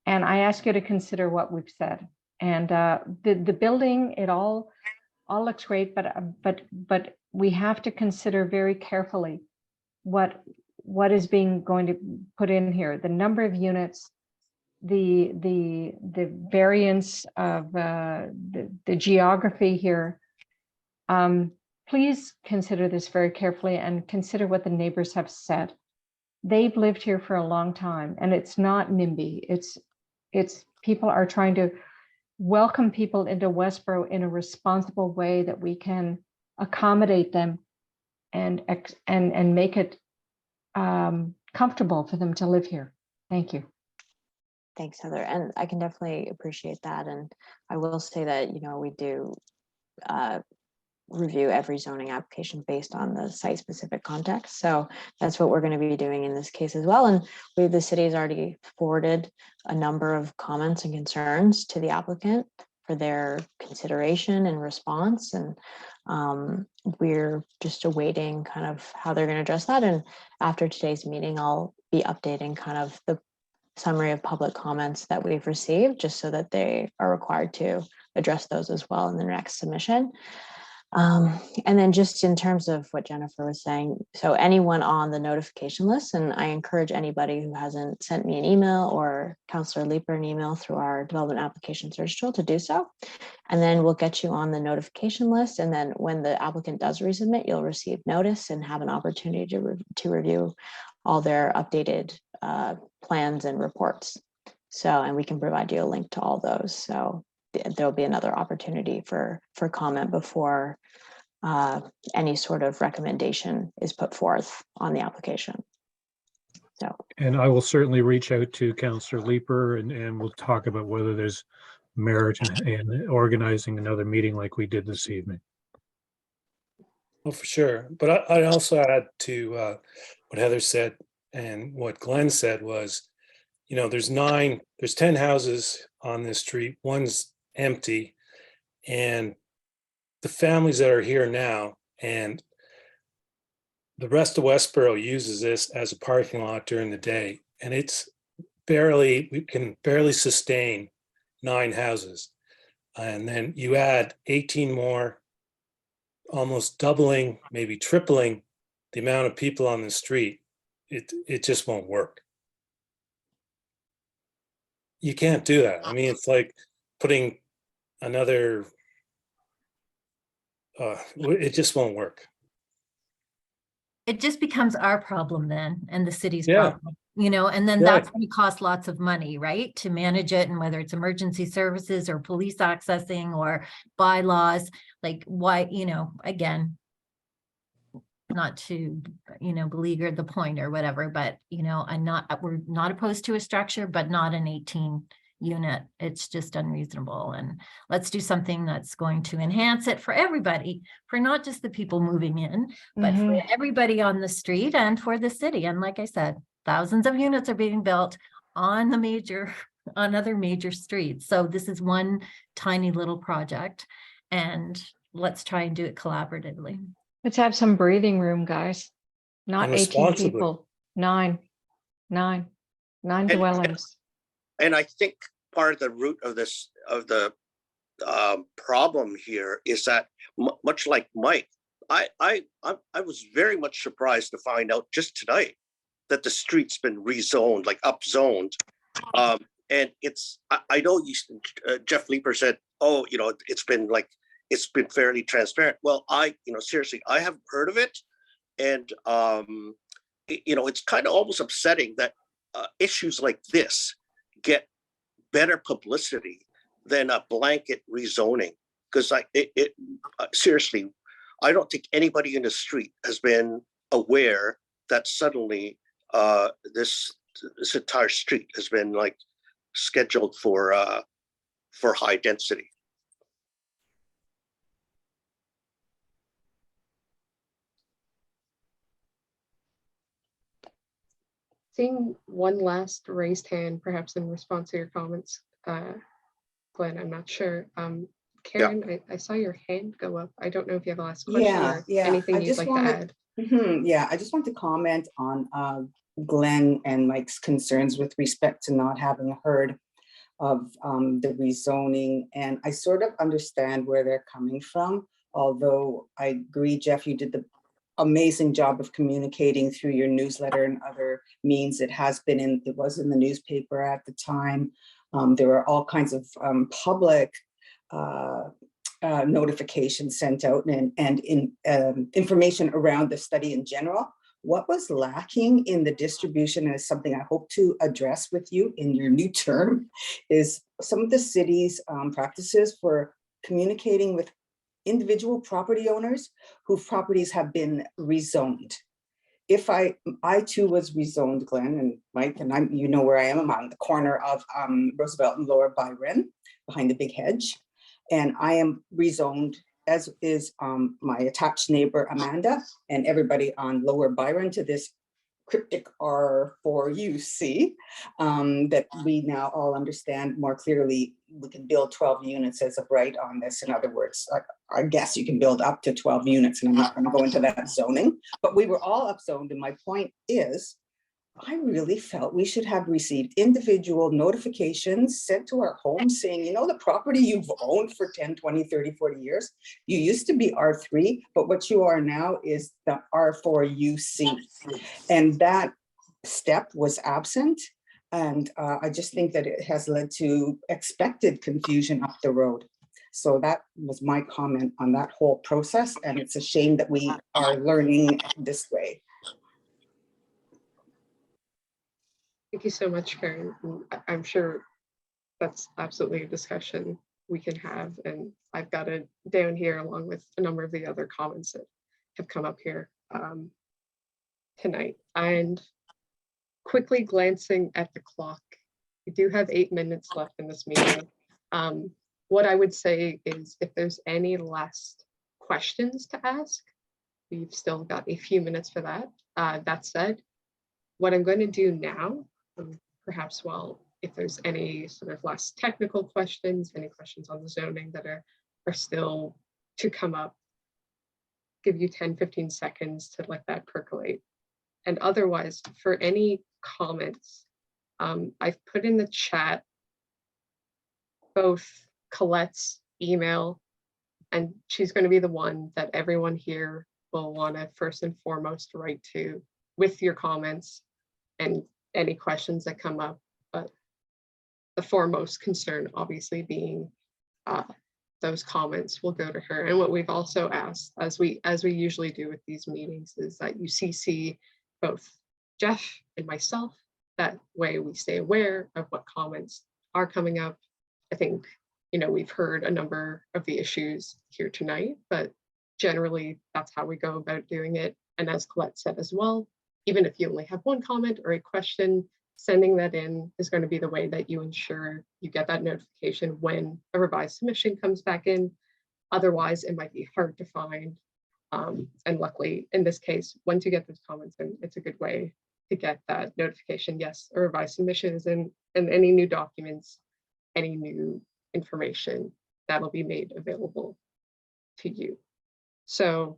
Speaker 12: And I ask you to consider what we've said. And the building, it all looks great, but we have to consider very carefully what is going to put in here. The number of units, the variance of the geography here. Please consider this very carefully and consider what the neighbors have said. They've lived here for a long time, and it's not NIMBY. It's people are trying to welcome people into Westboro in a responsible way that we can accommodate them and make it comfortable for them to live here. Thank you.
Speaker 8: Thanks, Heather. And I can definitely appreciate that. And I will say that, we do review every zoning application based on the site specific context. So that's what we're going to be doing in this case as well. And the city has already forwarded a number of comments and concerns to the applicant for their consideration and response. And we're just awaiting kind of how they're going to address that. And after today's meeting, I'll be updating kind of the summary of public comments that we've received, just so that they are required to address those as well in the next submission. And then just in terms of what Jennifer was saying, so anyone on the notification list, and I encourage anybody who hasn't sent me an email or Councillor Leeper an email through our development application search tool to do so. And then we'll get you on the notification list. And then when the applicant does resubmit, you'll receive notice and have an opportunity to review all their updated plans and reports. So, and we can provide you a link to all those. So there'll be another opportunity for comment before any sort of recommendation is put forth on the application. So,
Speaker 2: and I will certainly reach out to Councillor Leeper and we'll talk about whether there's merit in organizing another meeting like we did this evening.
Speaker 14: Oh, for sure. But I also add to what Heather said and what Glenn said was, there's 10 houses on this street. One's empty, and the families that are here now and the rest of Westboro uses this as a parking lot during the day, and we can barely sustain 9 houses. And then you add 18 more, almost doubling, maybe tripling the amount of people on the street. It just won't work. You can't do that. I mean, it's like putting another, it just won't work.
Speaker 5: It just becomes our problem then, and the city's problem, and then that's going to cost lots of money, right? To manage it, and whether it's emergency services or police accessing or bylaws, like why, again, not to, beleaguer the point or whatever, but, we're not opposed to a structure, but not an 18 unit. It's just unreasonable. And let's do something that's going to enhance it for everybody, for not just the people moving in, but for everybody on the street and for the city. And like I said, thousands of units are being built on other major streets. So this is one tiny little project, and let's try and do it collaboratively.
Speaker 12: Let's have some breathing room, guys. Not
Speaker 14: And
Speaker 12: 18
Speaker 14: responsibly.
Speaker 12: people, nine dwellings.
Speaker 11: And I think part of the root of this, of the problem here is that much like Mike, I was very much surprised to find out just tonight that the street's been rezoned, like upzoned. And it's, I know you, Jeff Leeper said, oh, you know, it's been fairly transparent. Well, seriously, I haven't heard of it. And, you know, it's kind of almost upsetting that issues like this get better publicity than a blanket rezoning. Because seriously, I don't think anybody in the street has been aware that suddenly this entire street has been like scheduled for high density.
Speaker 1: Seeing one last raised hand, perhaps in response to your comments, Glenn, I'm not sure. Karen, yeah. I saw your hand go up. I don't know if you have a last question or anything you'd like to add.
Speaker 6: Yeah, I just want to comment on Glenn and Mike's concerns with respect to not having heard of the rezoning. And I sort of understand where they're coming from, although I agree, Jeff, you did the amazing job of communicating through your newsletter and other means. It was in the newspaper at the time. There were all kinds of public notifications sent out and information around the study in general. What was lacking in the distribution, and is something I hope to address with you in your new term, is some of the city's practices for communicating with individual property owners whose properties have been rezoned. If I too was rezoned, Glenn and Mike, and you know where I am, I'm on the corner of Roosevelt and Lower Byron, behind the big hedge, and I am rezoned, as is my attached neighbor Amanda and everybody on Lower Byron, to this cryptic R4UC that we now all understand more clearly. We can build 12 units as of right on this. In other words, I guess you can build up to 12 units, and I'm not going to go into that zoning, but we were all upzoned. And my point is, I really felt we should have received individual notifications sent to our homes saying, you know, the property you've owned for 10, 20, 30, 40 years, you used to be R3, but what you are now is the R4UC. And that step was absent. And I just think that it has led to expected confusion up the road. So that was my comment on that whole process. And it's a shame that we are learning this way.
Speaker 1: Thank you so much, Karen. I'm sure that's absolutely a discussion we can have. And I've got it down here along with a number of the other comments that have come up here tonight. And quickly glancing at the clock, we do have 8 minutes left in this meeting. What I would say is, if there's any last questions to ask, we've still got a few minutes for that. That said, what I'm going to do now, perhaps if there's any sort of last technical questions, any questions on the zoning that are still to come up, give you 10, 15 seconds to let that percolate. And otherwise, for any comments, I've put in the chat both Colette's email, and she's going to be the one that everyone here will want to first and foremost write to with your comments and any questions that come up, but the foremost concern obviously being those comments will go to her. And what we've also asked, as we usually do with these meetings, is that you CC both Jeff and myself. That way we stay aware of what comments are coming up. I think, you know, we've heard a number of the issues here tonight, but generally that's how we go about doing it. And as Colette said as well, even if you only have one comment or a question, sending that in is going to be the way that you ensure you get that notification when a revised submission comes back in. Otherwise, it might be hard to find. And luckily, in this case, once you get those comments in, it's a good way to get that notification. Yes, a revised submission is in, and any new documents, any new information that'll be made available to you. So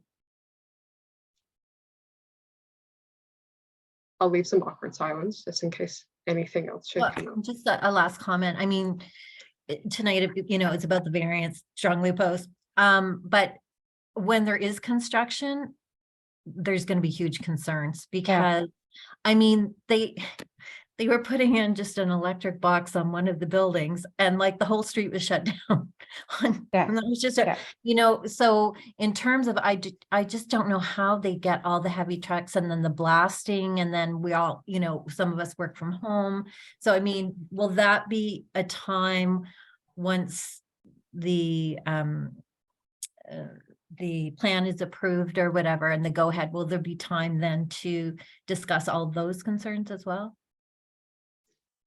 Speaker 1: I'll leave some awkward silence just in case anything else should
Speaker 5: Well,
Speaker 1: come up.
Speaker 5: just a last comment. I mean, tonight, it's about the variance, strongly opposed. But when there is construction, there's going to be huge concerns because, I mean, they were putting in just an electric box on one of the buildings and like the whole street was shut down. And that was just, so in terms of, I just don't know how they get all the heavy trucks and then the blasting and then we all, some of us work from home. So, I mean, will that be a time once the plan is approved or whatever and the go ahead, will there be time then to discuss all those concerns as well?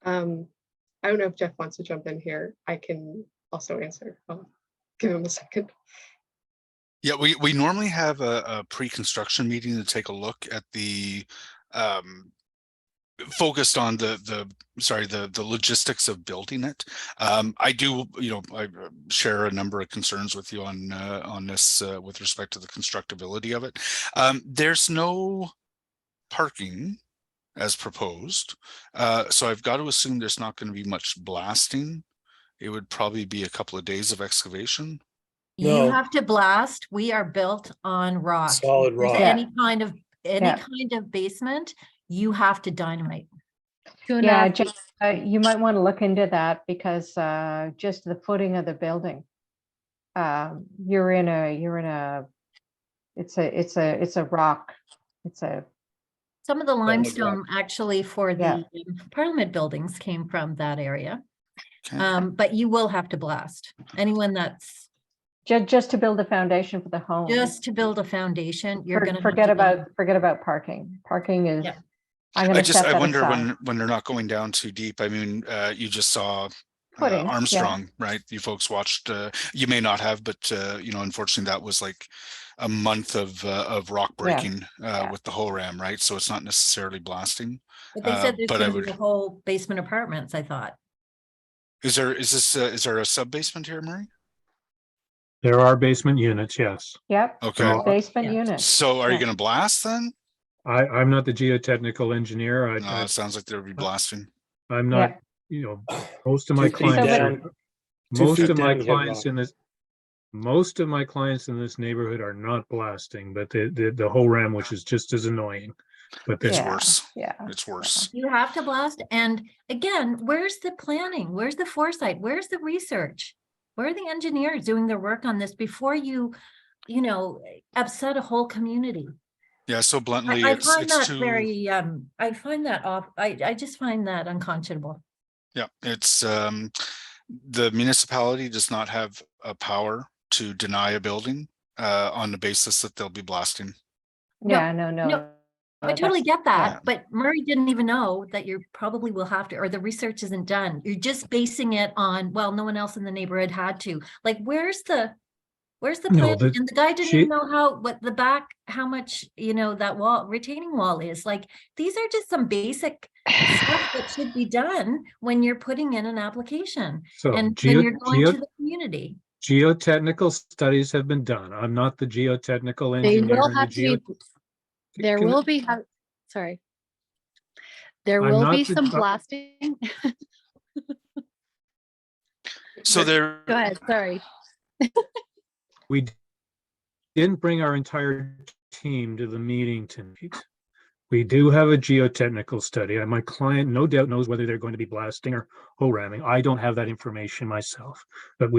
Speaker 1: I don't know if Jeff wants to jump in here. I can also answer. I'll give him a second.
Speaker 7: Yeah, we normally have a pre-construction meeting to take a look at the focused on the logistics of building it. I do, I share a number of concerns with you on this with respect to the constructability of it. There's no parking as proposed, so I've got to assume there's not going to be much blasting. It would probably be a couple of days of excavation.
Speaker 5: You have to blast. We are built on rock.
Speaker 14: Solid rock.
Speaker 5: Any kind of basement, you have to dynamite.
Speaker 12: You might want to look into that because just the footing of the building. You're in a it's a rock.
Speaker 5: Some of the limestone actually for the Parliament buildings came from that area.
Speaker 7: Okay.
Speaker 5: But you will have to blast. Anyone that's
Speaker 12: just to build a foundation for the home.
Speaker 5: Just to build a foundation, you're going to
Speaker 12: forget about parking. Parking is.
Speaker 7: I wonder when they're not going down too deep. I mean, you just saw Armstrong, right? You folks watched. You may not have, but unfortunately, that was like a month of rock breaking with the whole ram, right? So it's not necessarily blasting.
Speaker 5: But they said there's going to be a whole basement apartments. I thought.
Speaker 7: Is there a sub basement here, Murray?
Speaker 2: There are basement units, yes.
Speaker 12: Yep.
Speaker 7: Okay.
Speaker 12: Basement units.
Speaker 7: So are you going to blast then?
Speaker 2: I'm not the geotechnical engineer.
Speaker 7: It sounds like there would be blasting.
Speaker 2: I'm not, most of my clients in this neighborhood are not blasting, but the whole ram, which is just as annoying. But
Speaker 7: it's worse. Yeah. It's worse.
Speaker 5: You have to blast. And again, where's the planning? Where's the foresight? Where's the research? Where are the engineers doing their work on this before you upset a whole community?
Speaker 7: Yeah, so bluntly,
Speaker 5: I find that very, I find that off. I just find that unconscionable.
Speaker 7: Yeah, it's the municipality does not have a power to deny a building on the basis that they'll be blasting.
Speaker 12: No.
Speaker 5: I totally get that, but Murray didn't even know that you probably will have to, or the research isn't done. You're just basing it on, well, no one else in the neighborhood had to. Like, where's the plan? And the guy didn't even know how much, that retaining wall is. Like, these are just some basic stuff that should be done when you're putting in an application and when you're going to the community.
Speaker 2: Geotechnical studies have been done. I'm not the geotechnical engineer.
Speaker 16: They will have to. There will be. Sorry. There will be some blasting.
Speaker 7: So there.
Speaker 16: Go ahead. Sorry.
Speaker 2: We didn't bring our entire team to the meeting tonight. We do have a geotechnical study, and my client no doubt knows whether they're going to be blasting or hole ramming. I don't have that information myself, but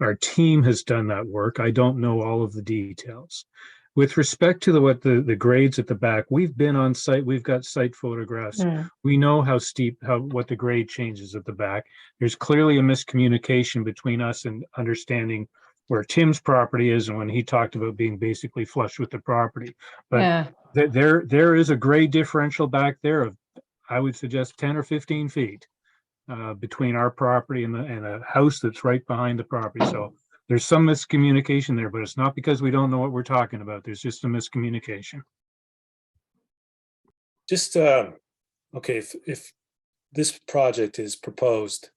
Speaker 2: our team has done that work. I don't know all of the details. With respect to the grades at the back, we've been on site. We've got site photographs. We know how steep, what the grade changes at the back. There's clearly a miscommunication between us and understanding where Tim's property is and when he talked about being basically flush with the property. But there is a grade differential back there of, I would suggest, 10 or 15 feet between our property and a house that's right behind the property. So there's some miscommunication there, but it's not because we don't know what we're talking about. There's just a miscommunication.
Speaker 14: Just, okay, if this project is proposed,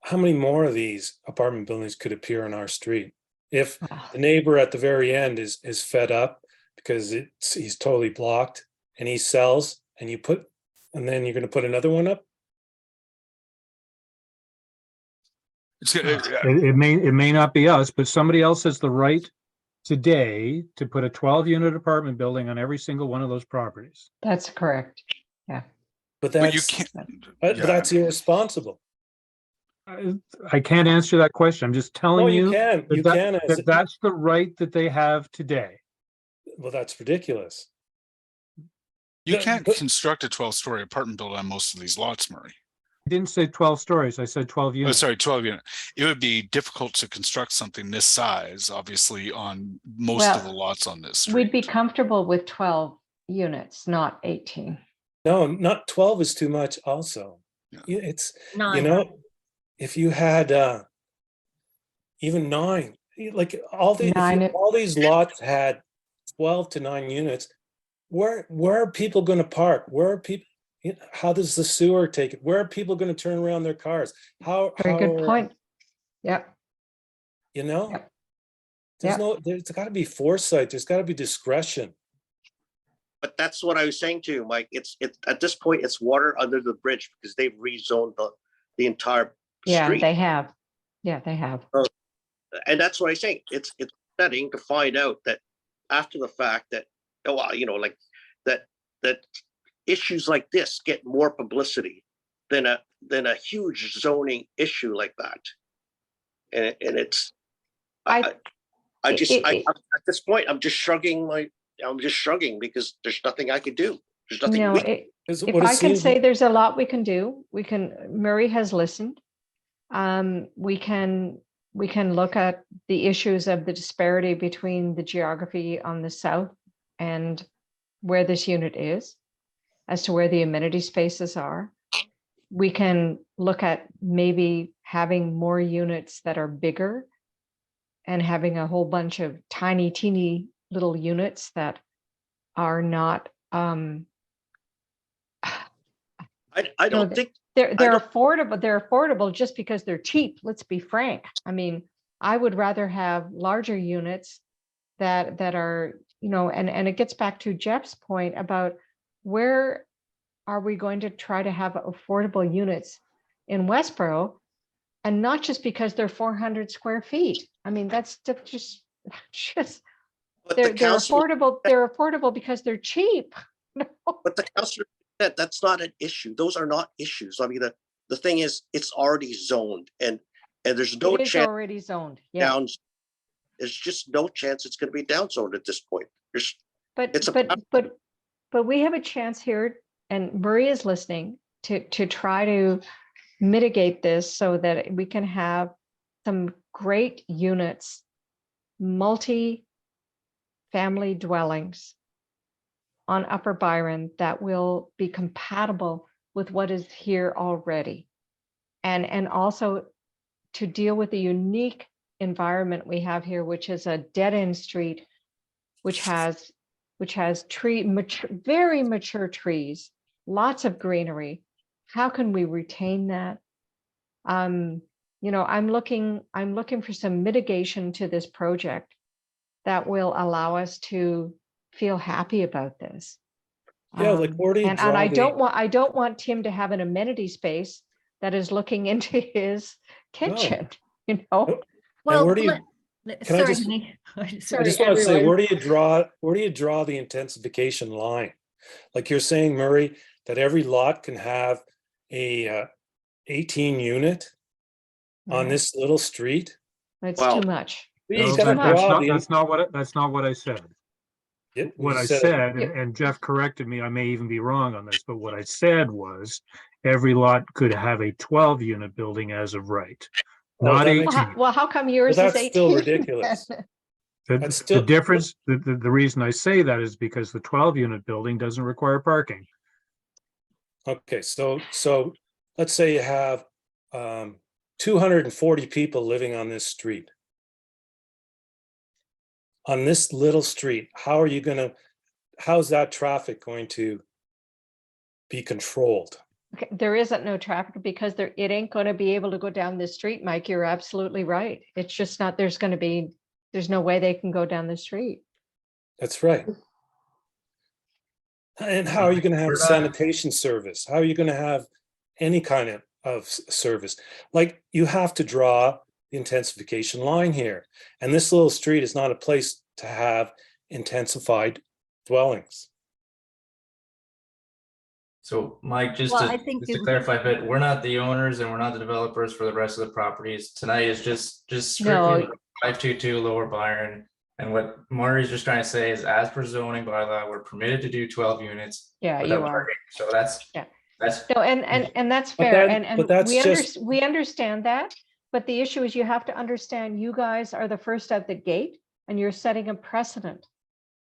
Speaker 14: how many more of these apartment buildings could appear on our street? If the neighbor at the very end is fed up because he's totally blocked and he sells and then you're going to put another one up?
Speaker 2: It may not be us, but somebody else has the right today to put a 12-unit apartment building on every single one of those properties.
Speaker 12: That's correct. Yeah.
Speaker 14: But
Speaker 7: But you
Speaker 14: that's,
Speaker 7: can't.
Speaker 14: but
Speaker 7: yeah.
Speaker 14: that's irresponsible.
Speaker 2: I can't answer that question. I'm just telling
Speaker 14: No, you
Speaker 2: you
Speaker 14: can. You
Speaker 2: that,
Speaker 14: can.
Speaker 2: that that's the right that they have today.
Speaker 14: Well, that's ridiculous.
Speaker 7: You
Speaker 14: The-
Speaker 7: can't
Speaker 14: but-
Speaker 7: construct a 12-story apartment building on most of these lots, Murray.
Speaker 2: I didn't say 12 stories. I said 12
Speaker 7: Oh,
Speaker 2: units.
Speaker 7: sorry, 12 unit. It would be difficult to construct something this size, obviously, on most of the
Speaker 12: Well,
Speaker 7: lots on this street.
Speaker 12: We'd be comfortable with 12 units, not 18.
Speaker 14: No, not 12 is too much also.
Speaker 7: Yeah.
Speaker 14: It's, you
Speaker 5: 9.
Speaker 14: know, if you had even 9, like all these lots had 12 to 9 units, where are people going to park? Where are people? How does the sewer take it? Where are people going to turn around their cars?
Speaker 12: Very good point. Yep.
Speaker 14: You know,
Speaker 12: Yep.
Speaker 14: there's got to be foresight. There's got to be discretion.
Speaker 11: But that's what I was saying to you, Mike. It's at this point, it's water under the bridge because they've rezoned the entire
Speaker 12: Yeah,
Speaker 11: street.
Speaker 12: they have. Yeah, they have.
Speaker 11: And that's what I'm saying. It's upsetting to find out that after the fact that, oh, well, you know, like that issues like this get more publicity than a huge zoning issue like that. And it's at this point I'm just shrugging because there's nothing I could do. There's nothing
Speaker 12: No, if I can say there's a lot we can do. Murray has listened. We can look at the issues of the disparity between the geography on the south and where this unit is, as to where the amenity spaces are. We can look at maybe having more units that are bigger and having a whole bunch of tiny, teeny little units that are not,
Speaker 11: I don't think
Speaker 12: they're affordable. They're affordable just because they're cheap. Let's be frank. I mean, I would rather have larger units that are, you know, and it gets back to Jeff's point about where are we going to try to have affordable units in Westboro, and not just because they're 400 square feet. I mean, that's just they're affordable. They're affordable because they're cheap.
Speaker 11: But the councillor said that's not an issue. Those are not issues. I mean, the thing is, it's already zoned, and there's no chance.
Speaker 12: It is already zoned. Yeah.
Speaker 11: There's just no chance it's going to be downzoned at this point.
Speaker 12: But we have a chance here, and Murray is listening to try to mitigate this so that we can have some great units, multi-family dwellings on Upper Byron that will be compatible with what is here already. And also to deal with the unique environment we have here, which is a dead-end street, which has very mature trees, lots of greenery. How can we retain that? You know, I'm looking for some mitigation to this project that will allow us to feel happy about this.
Speaker 14: Yeah, like where do you draw
Speaker 12: I don't want Tim to have an amenity space that is looking into his kitchen, you know?
Speaker 5: Well,
Speaker 14: where do you,
Speaker 5: sorry,
Speaker 14: I just want to say, where do you draw the intensification line? Like you're saying, Murray, that every lot can have a 18 unit on this little street.
Speaker 12: It's too much.
Speaker 2: No, that's not what I said. What I said, and Jeff corrected me, I may even be wrong on this, but what I said was every lot could have a 12-unit building as of right, not 18.
Speaker 12: Well, how come yours is 18?
Speaker 14: That's still ridiculous.
Speaker 2: The difference, the reason I say that is because the 12-unit building doesn't require parking.
Speaker 14: Okay, so let's say you have 240 people living on this street. On this little street, how's that traffic going to be controlled?
Speaker 12: Okay, there isn't no traffic because it ain't going to be able to go down this street, Mike. You're absolutely right. It's just not, there's no way they can go down the street.
Speaker 14: That's right. And how are you going to have
Speaker 4: We're not-
Speaker 14: sanitation service? How are you going to have any kind of service? Like, you have to draw the intensification line here. And this little street is not a place to have intensified dwellings.
Speaker 4: So Mike, just
Speaker 5: Well,
Speaker 4: to
Speaker 5: I think
Speaker 4: just to clarify a bit, we're not the owners and we're not the developers for the rest of the properties. Tonight is just strictly 522 Lower Byron. And what Murray's just trying to say is, as per zoning bylaw, we're permitted to do 12 units.
Speaker 12: Yeah,
Speaker 4: without
Speaker 12: you are.
Speaker 4: parking. So that's
Speaker 12: No, and that's
Speaker 14: But
Speaker 12: fair,
Speaker 14: that-
Speaker 12: and
Speaker 14: but that's just-
Speaker 12: we understand that, but the issue is you have to understand, you guys are the first at the gate, and you're setting a precedent.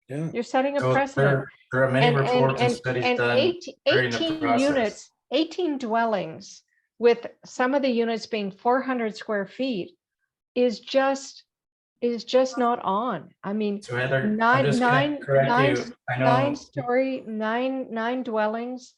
Speaker 14: Yeah.
Speaker 12: You're setting a
Speaker 4: So
Speaker 12: precedent.
Speaker 4: there are many
Speaker 12: And-
Speaker 4: reports and studies
Speaker 12: and
Speaker 4: done
Speaker 12: 18
Speaker 4: during the process.
Speaker 12: units, 18 dwellings, with some of the units being 400 square feet, is just not on. I mean,
Speaker 4: So Heather, I'm
Speaker 12: nine
Speaker 4: just gonna correct you. I know.
Speaker 12: nine dwellings,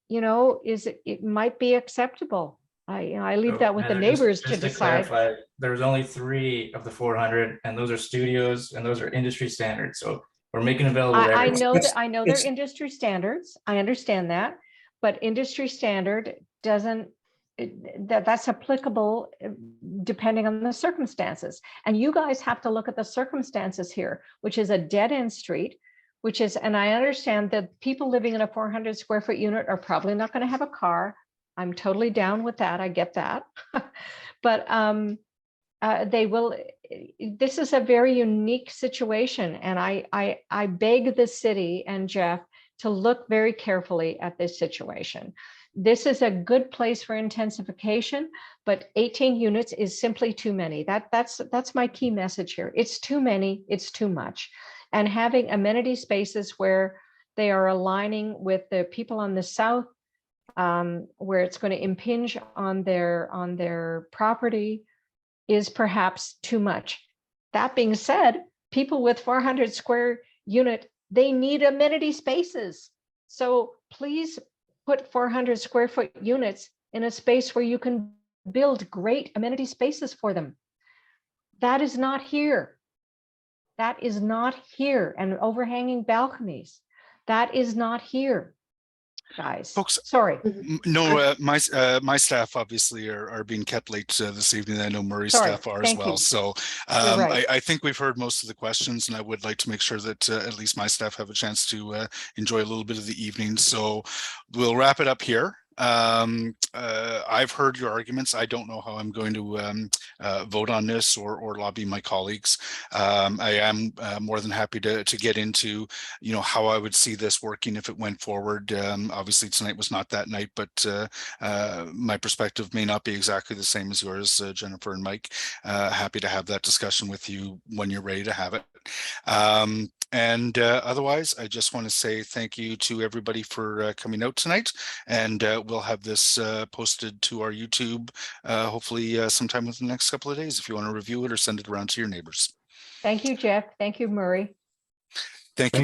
Speaker 12: you know, it might be acceptable. I leave
Speaker 4: So,
Speaker 12: that with the
Speaker 4: Heather,
Speaker 12: neighbors to
Speaker 4: just
Speaker 12: decide.
Speaker 4: clarify, there's only 3 of the 400, and those are studios, and those are industry standards. So we're making available. to
Speaker 12: I
Speaker 4: everyone.
Speaker 12: know that, I know they're
Speaker 14: it's-
Speaker 12: industry standards. I understand that, but industry standard doesn't, that's applicable depending on the circumstances. And you guys have to look at the circumstances here, which is a dead end street, which is, and I understand that people living in a 400 square foot unit are probably not going to have a car. I'm totally down with that. I get that. But they will, this is a very unique situation. And I beg the city and Jeff to look very carefully at this situation. This is a good place for intensification, but 18 units is simply too many. That's my key message here. It's too many, it's too much. And having amenity spaces where they are aligning with the people on the south, where it's going to impinge on their property, is perhaps too much. That being said, people with 400 square unit, they need amenity spaces. So please put 400 square foot units in a space where you can build great amenity spaces for them. That is not here. That is not here. And overhanging balconies, that is not here, guys.
Speaker 7: Folks,
Speaker 12: Sorry.
Speaker 7: No, my staff obviously are being kept late this evening. I know Murray's
Speaker 12: Sorry,
Speaker 7: staff are as
Speaker 12: thank
Speaker 7: well.
Speaker 12: you.
Speaker 7: So
Speaker 12: You're right.
Speaker 7: I think we've heard most of the questions, and I would like to make sure that at least my staff have a chance to enjoy a little bit of the evening. So we'll wrap it up here. I've heard your arguments. I don't know how I'm going to vote on this or lobby my colleagues. I am more than happy to get into, how I would see this working if it went forward. Obviously tonight was not that night, but my perspective may not be exactly the same as yours, Jennifer and Mike. Happy to have that discussion with you when you're ready to have it. And otherwise, I just want to say thank you to everybody for coming out tonight, and we'll have this posted to our YouTube hopefully sometime within the next couple of days if you want to review it or send it around to your neighbors.
Speaker 12: Thank you, Jeff. Thank you, Murray.
Speaker 7: Thank you.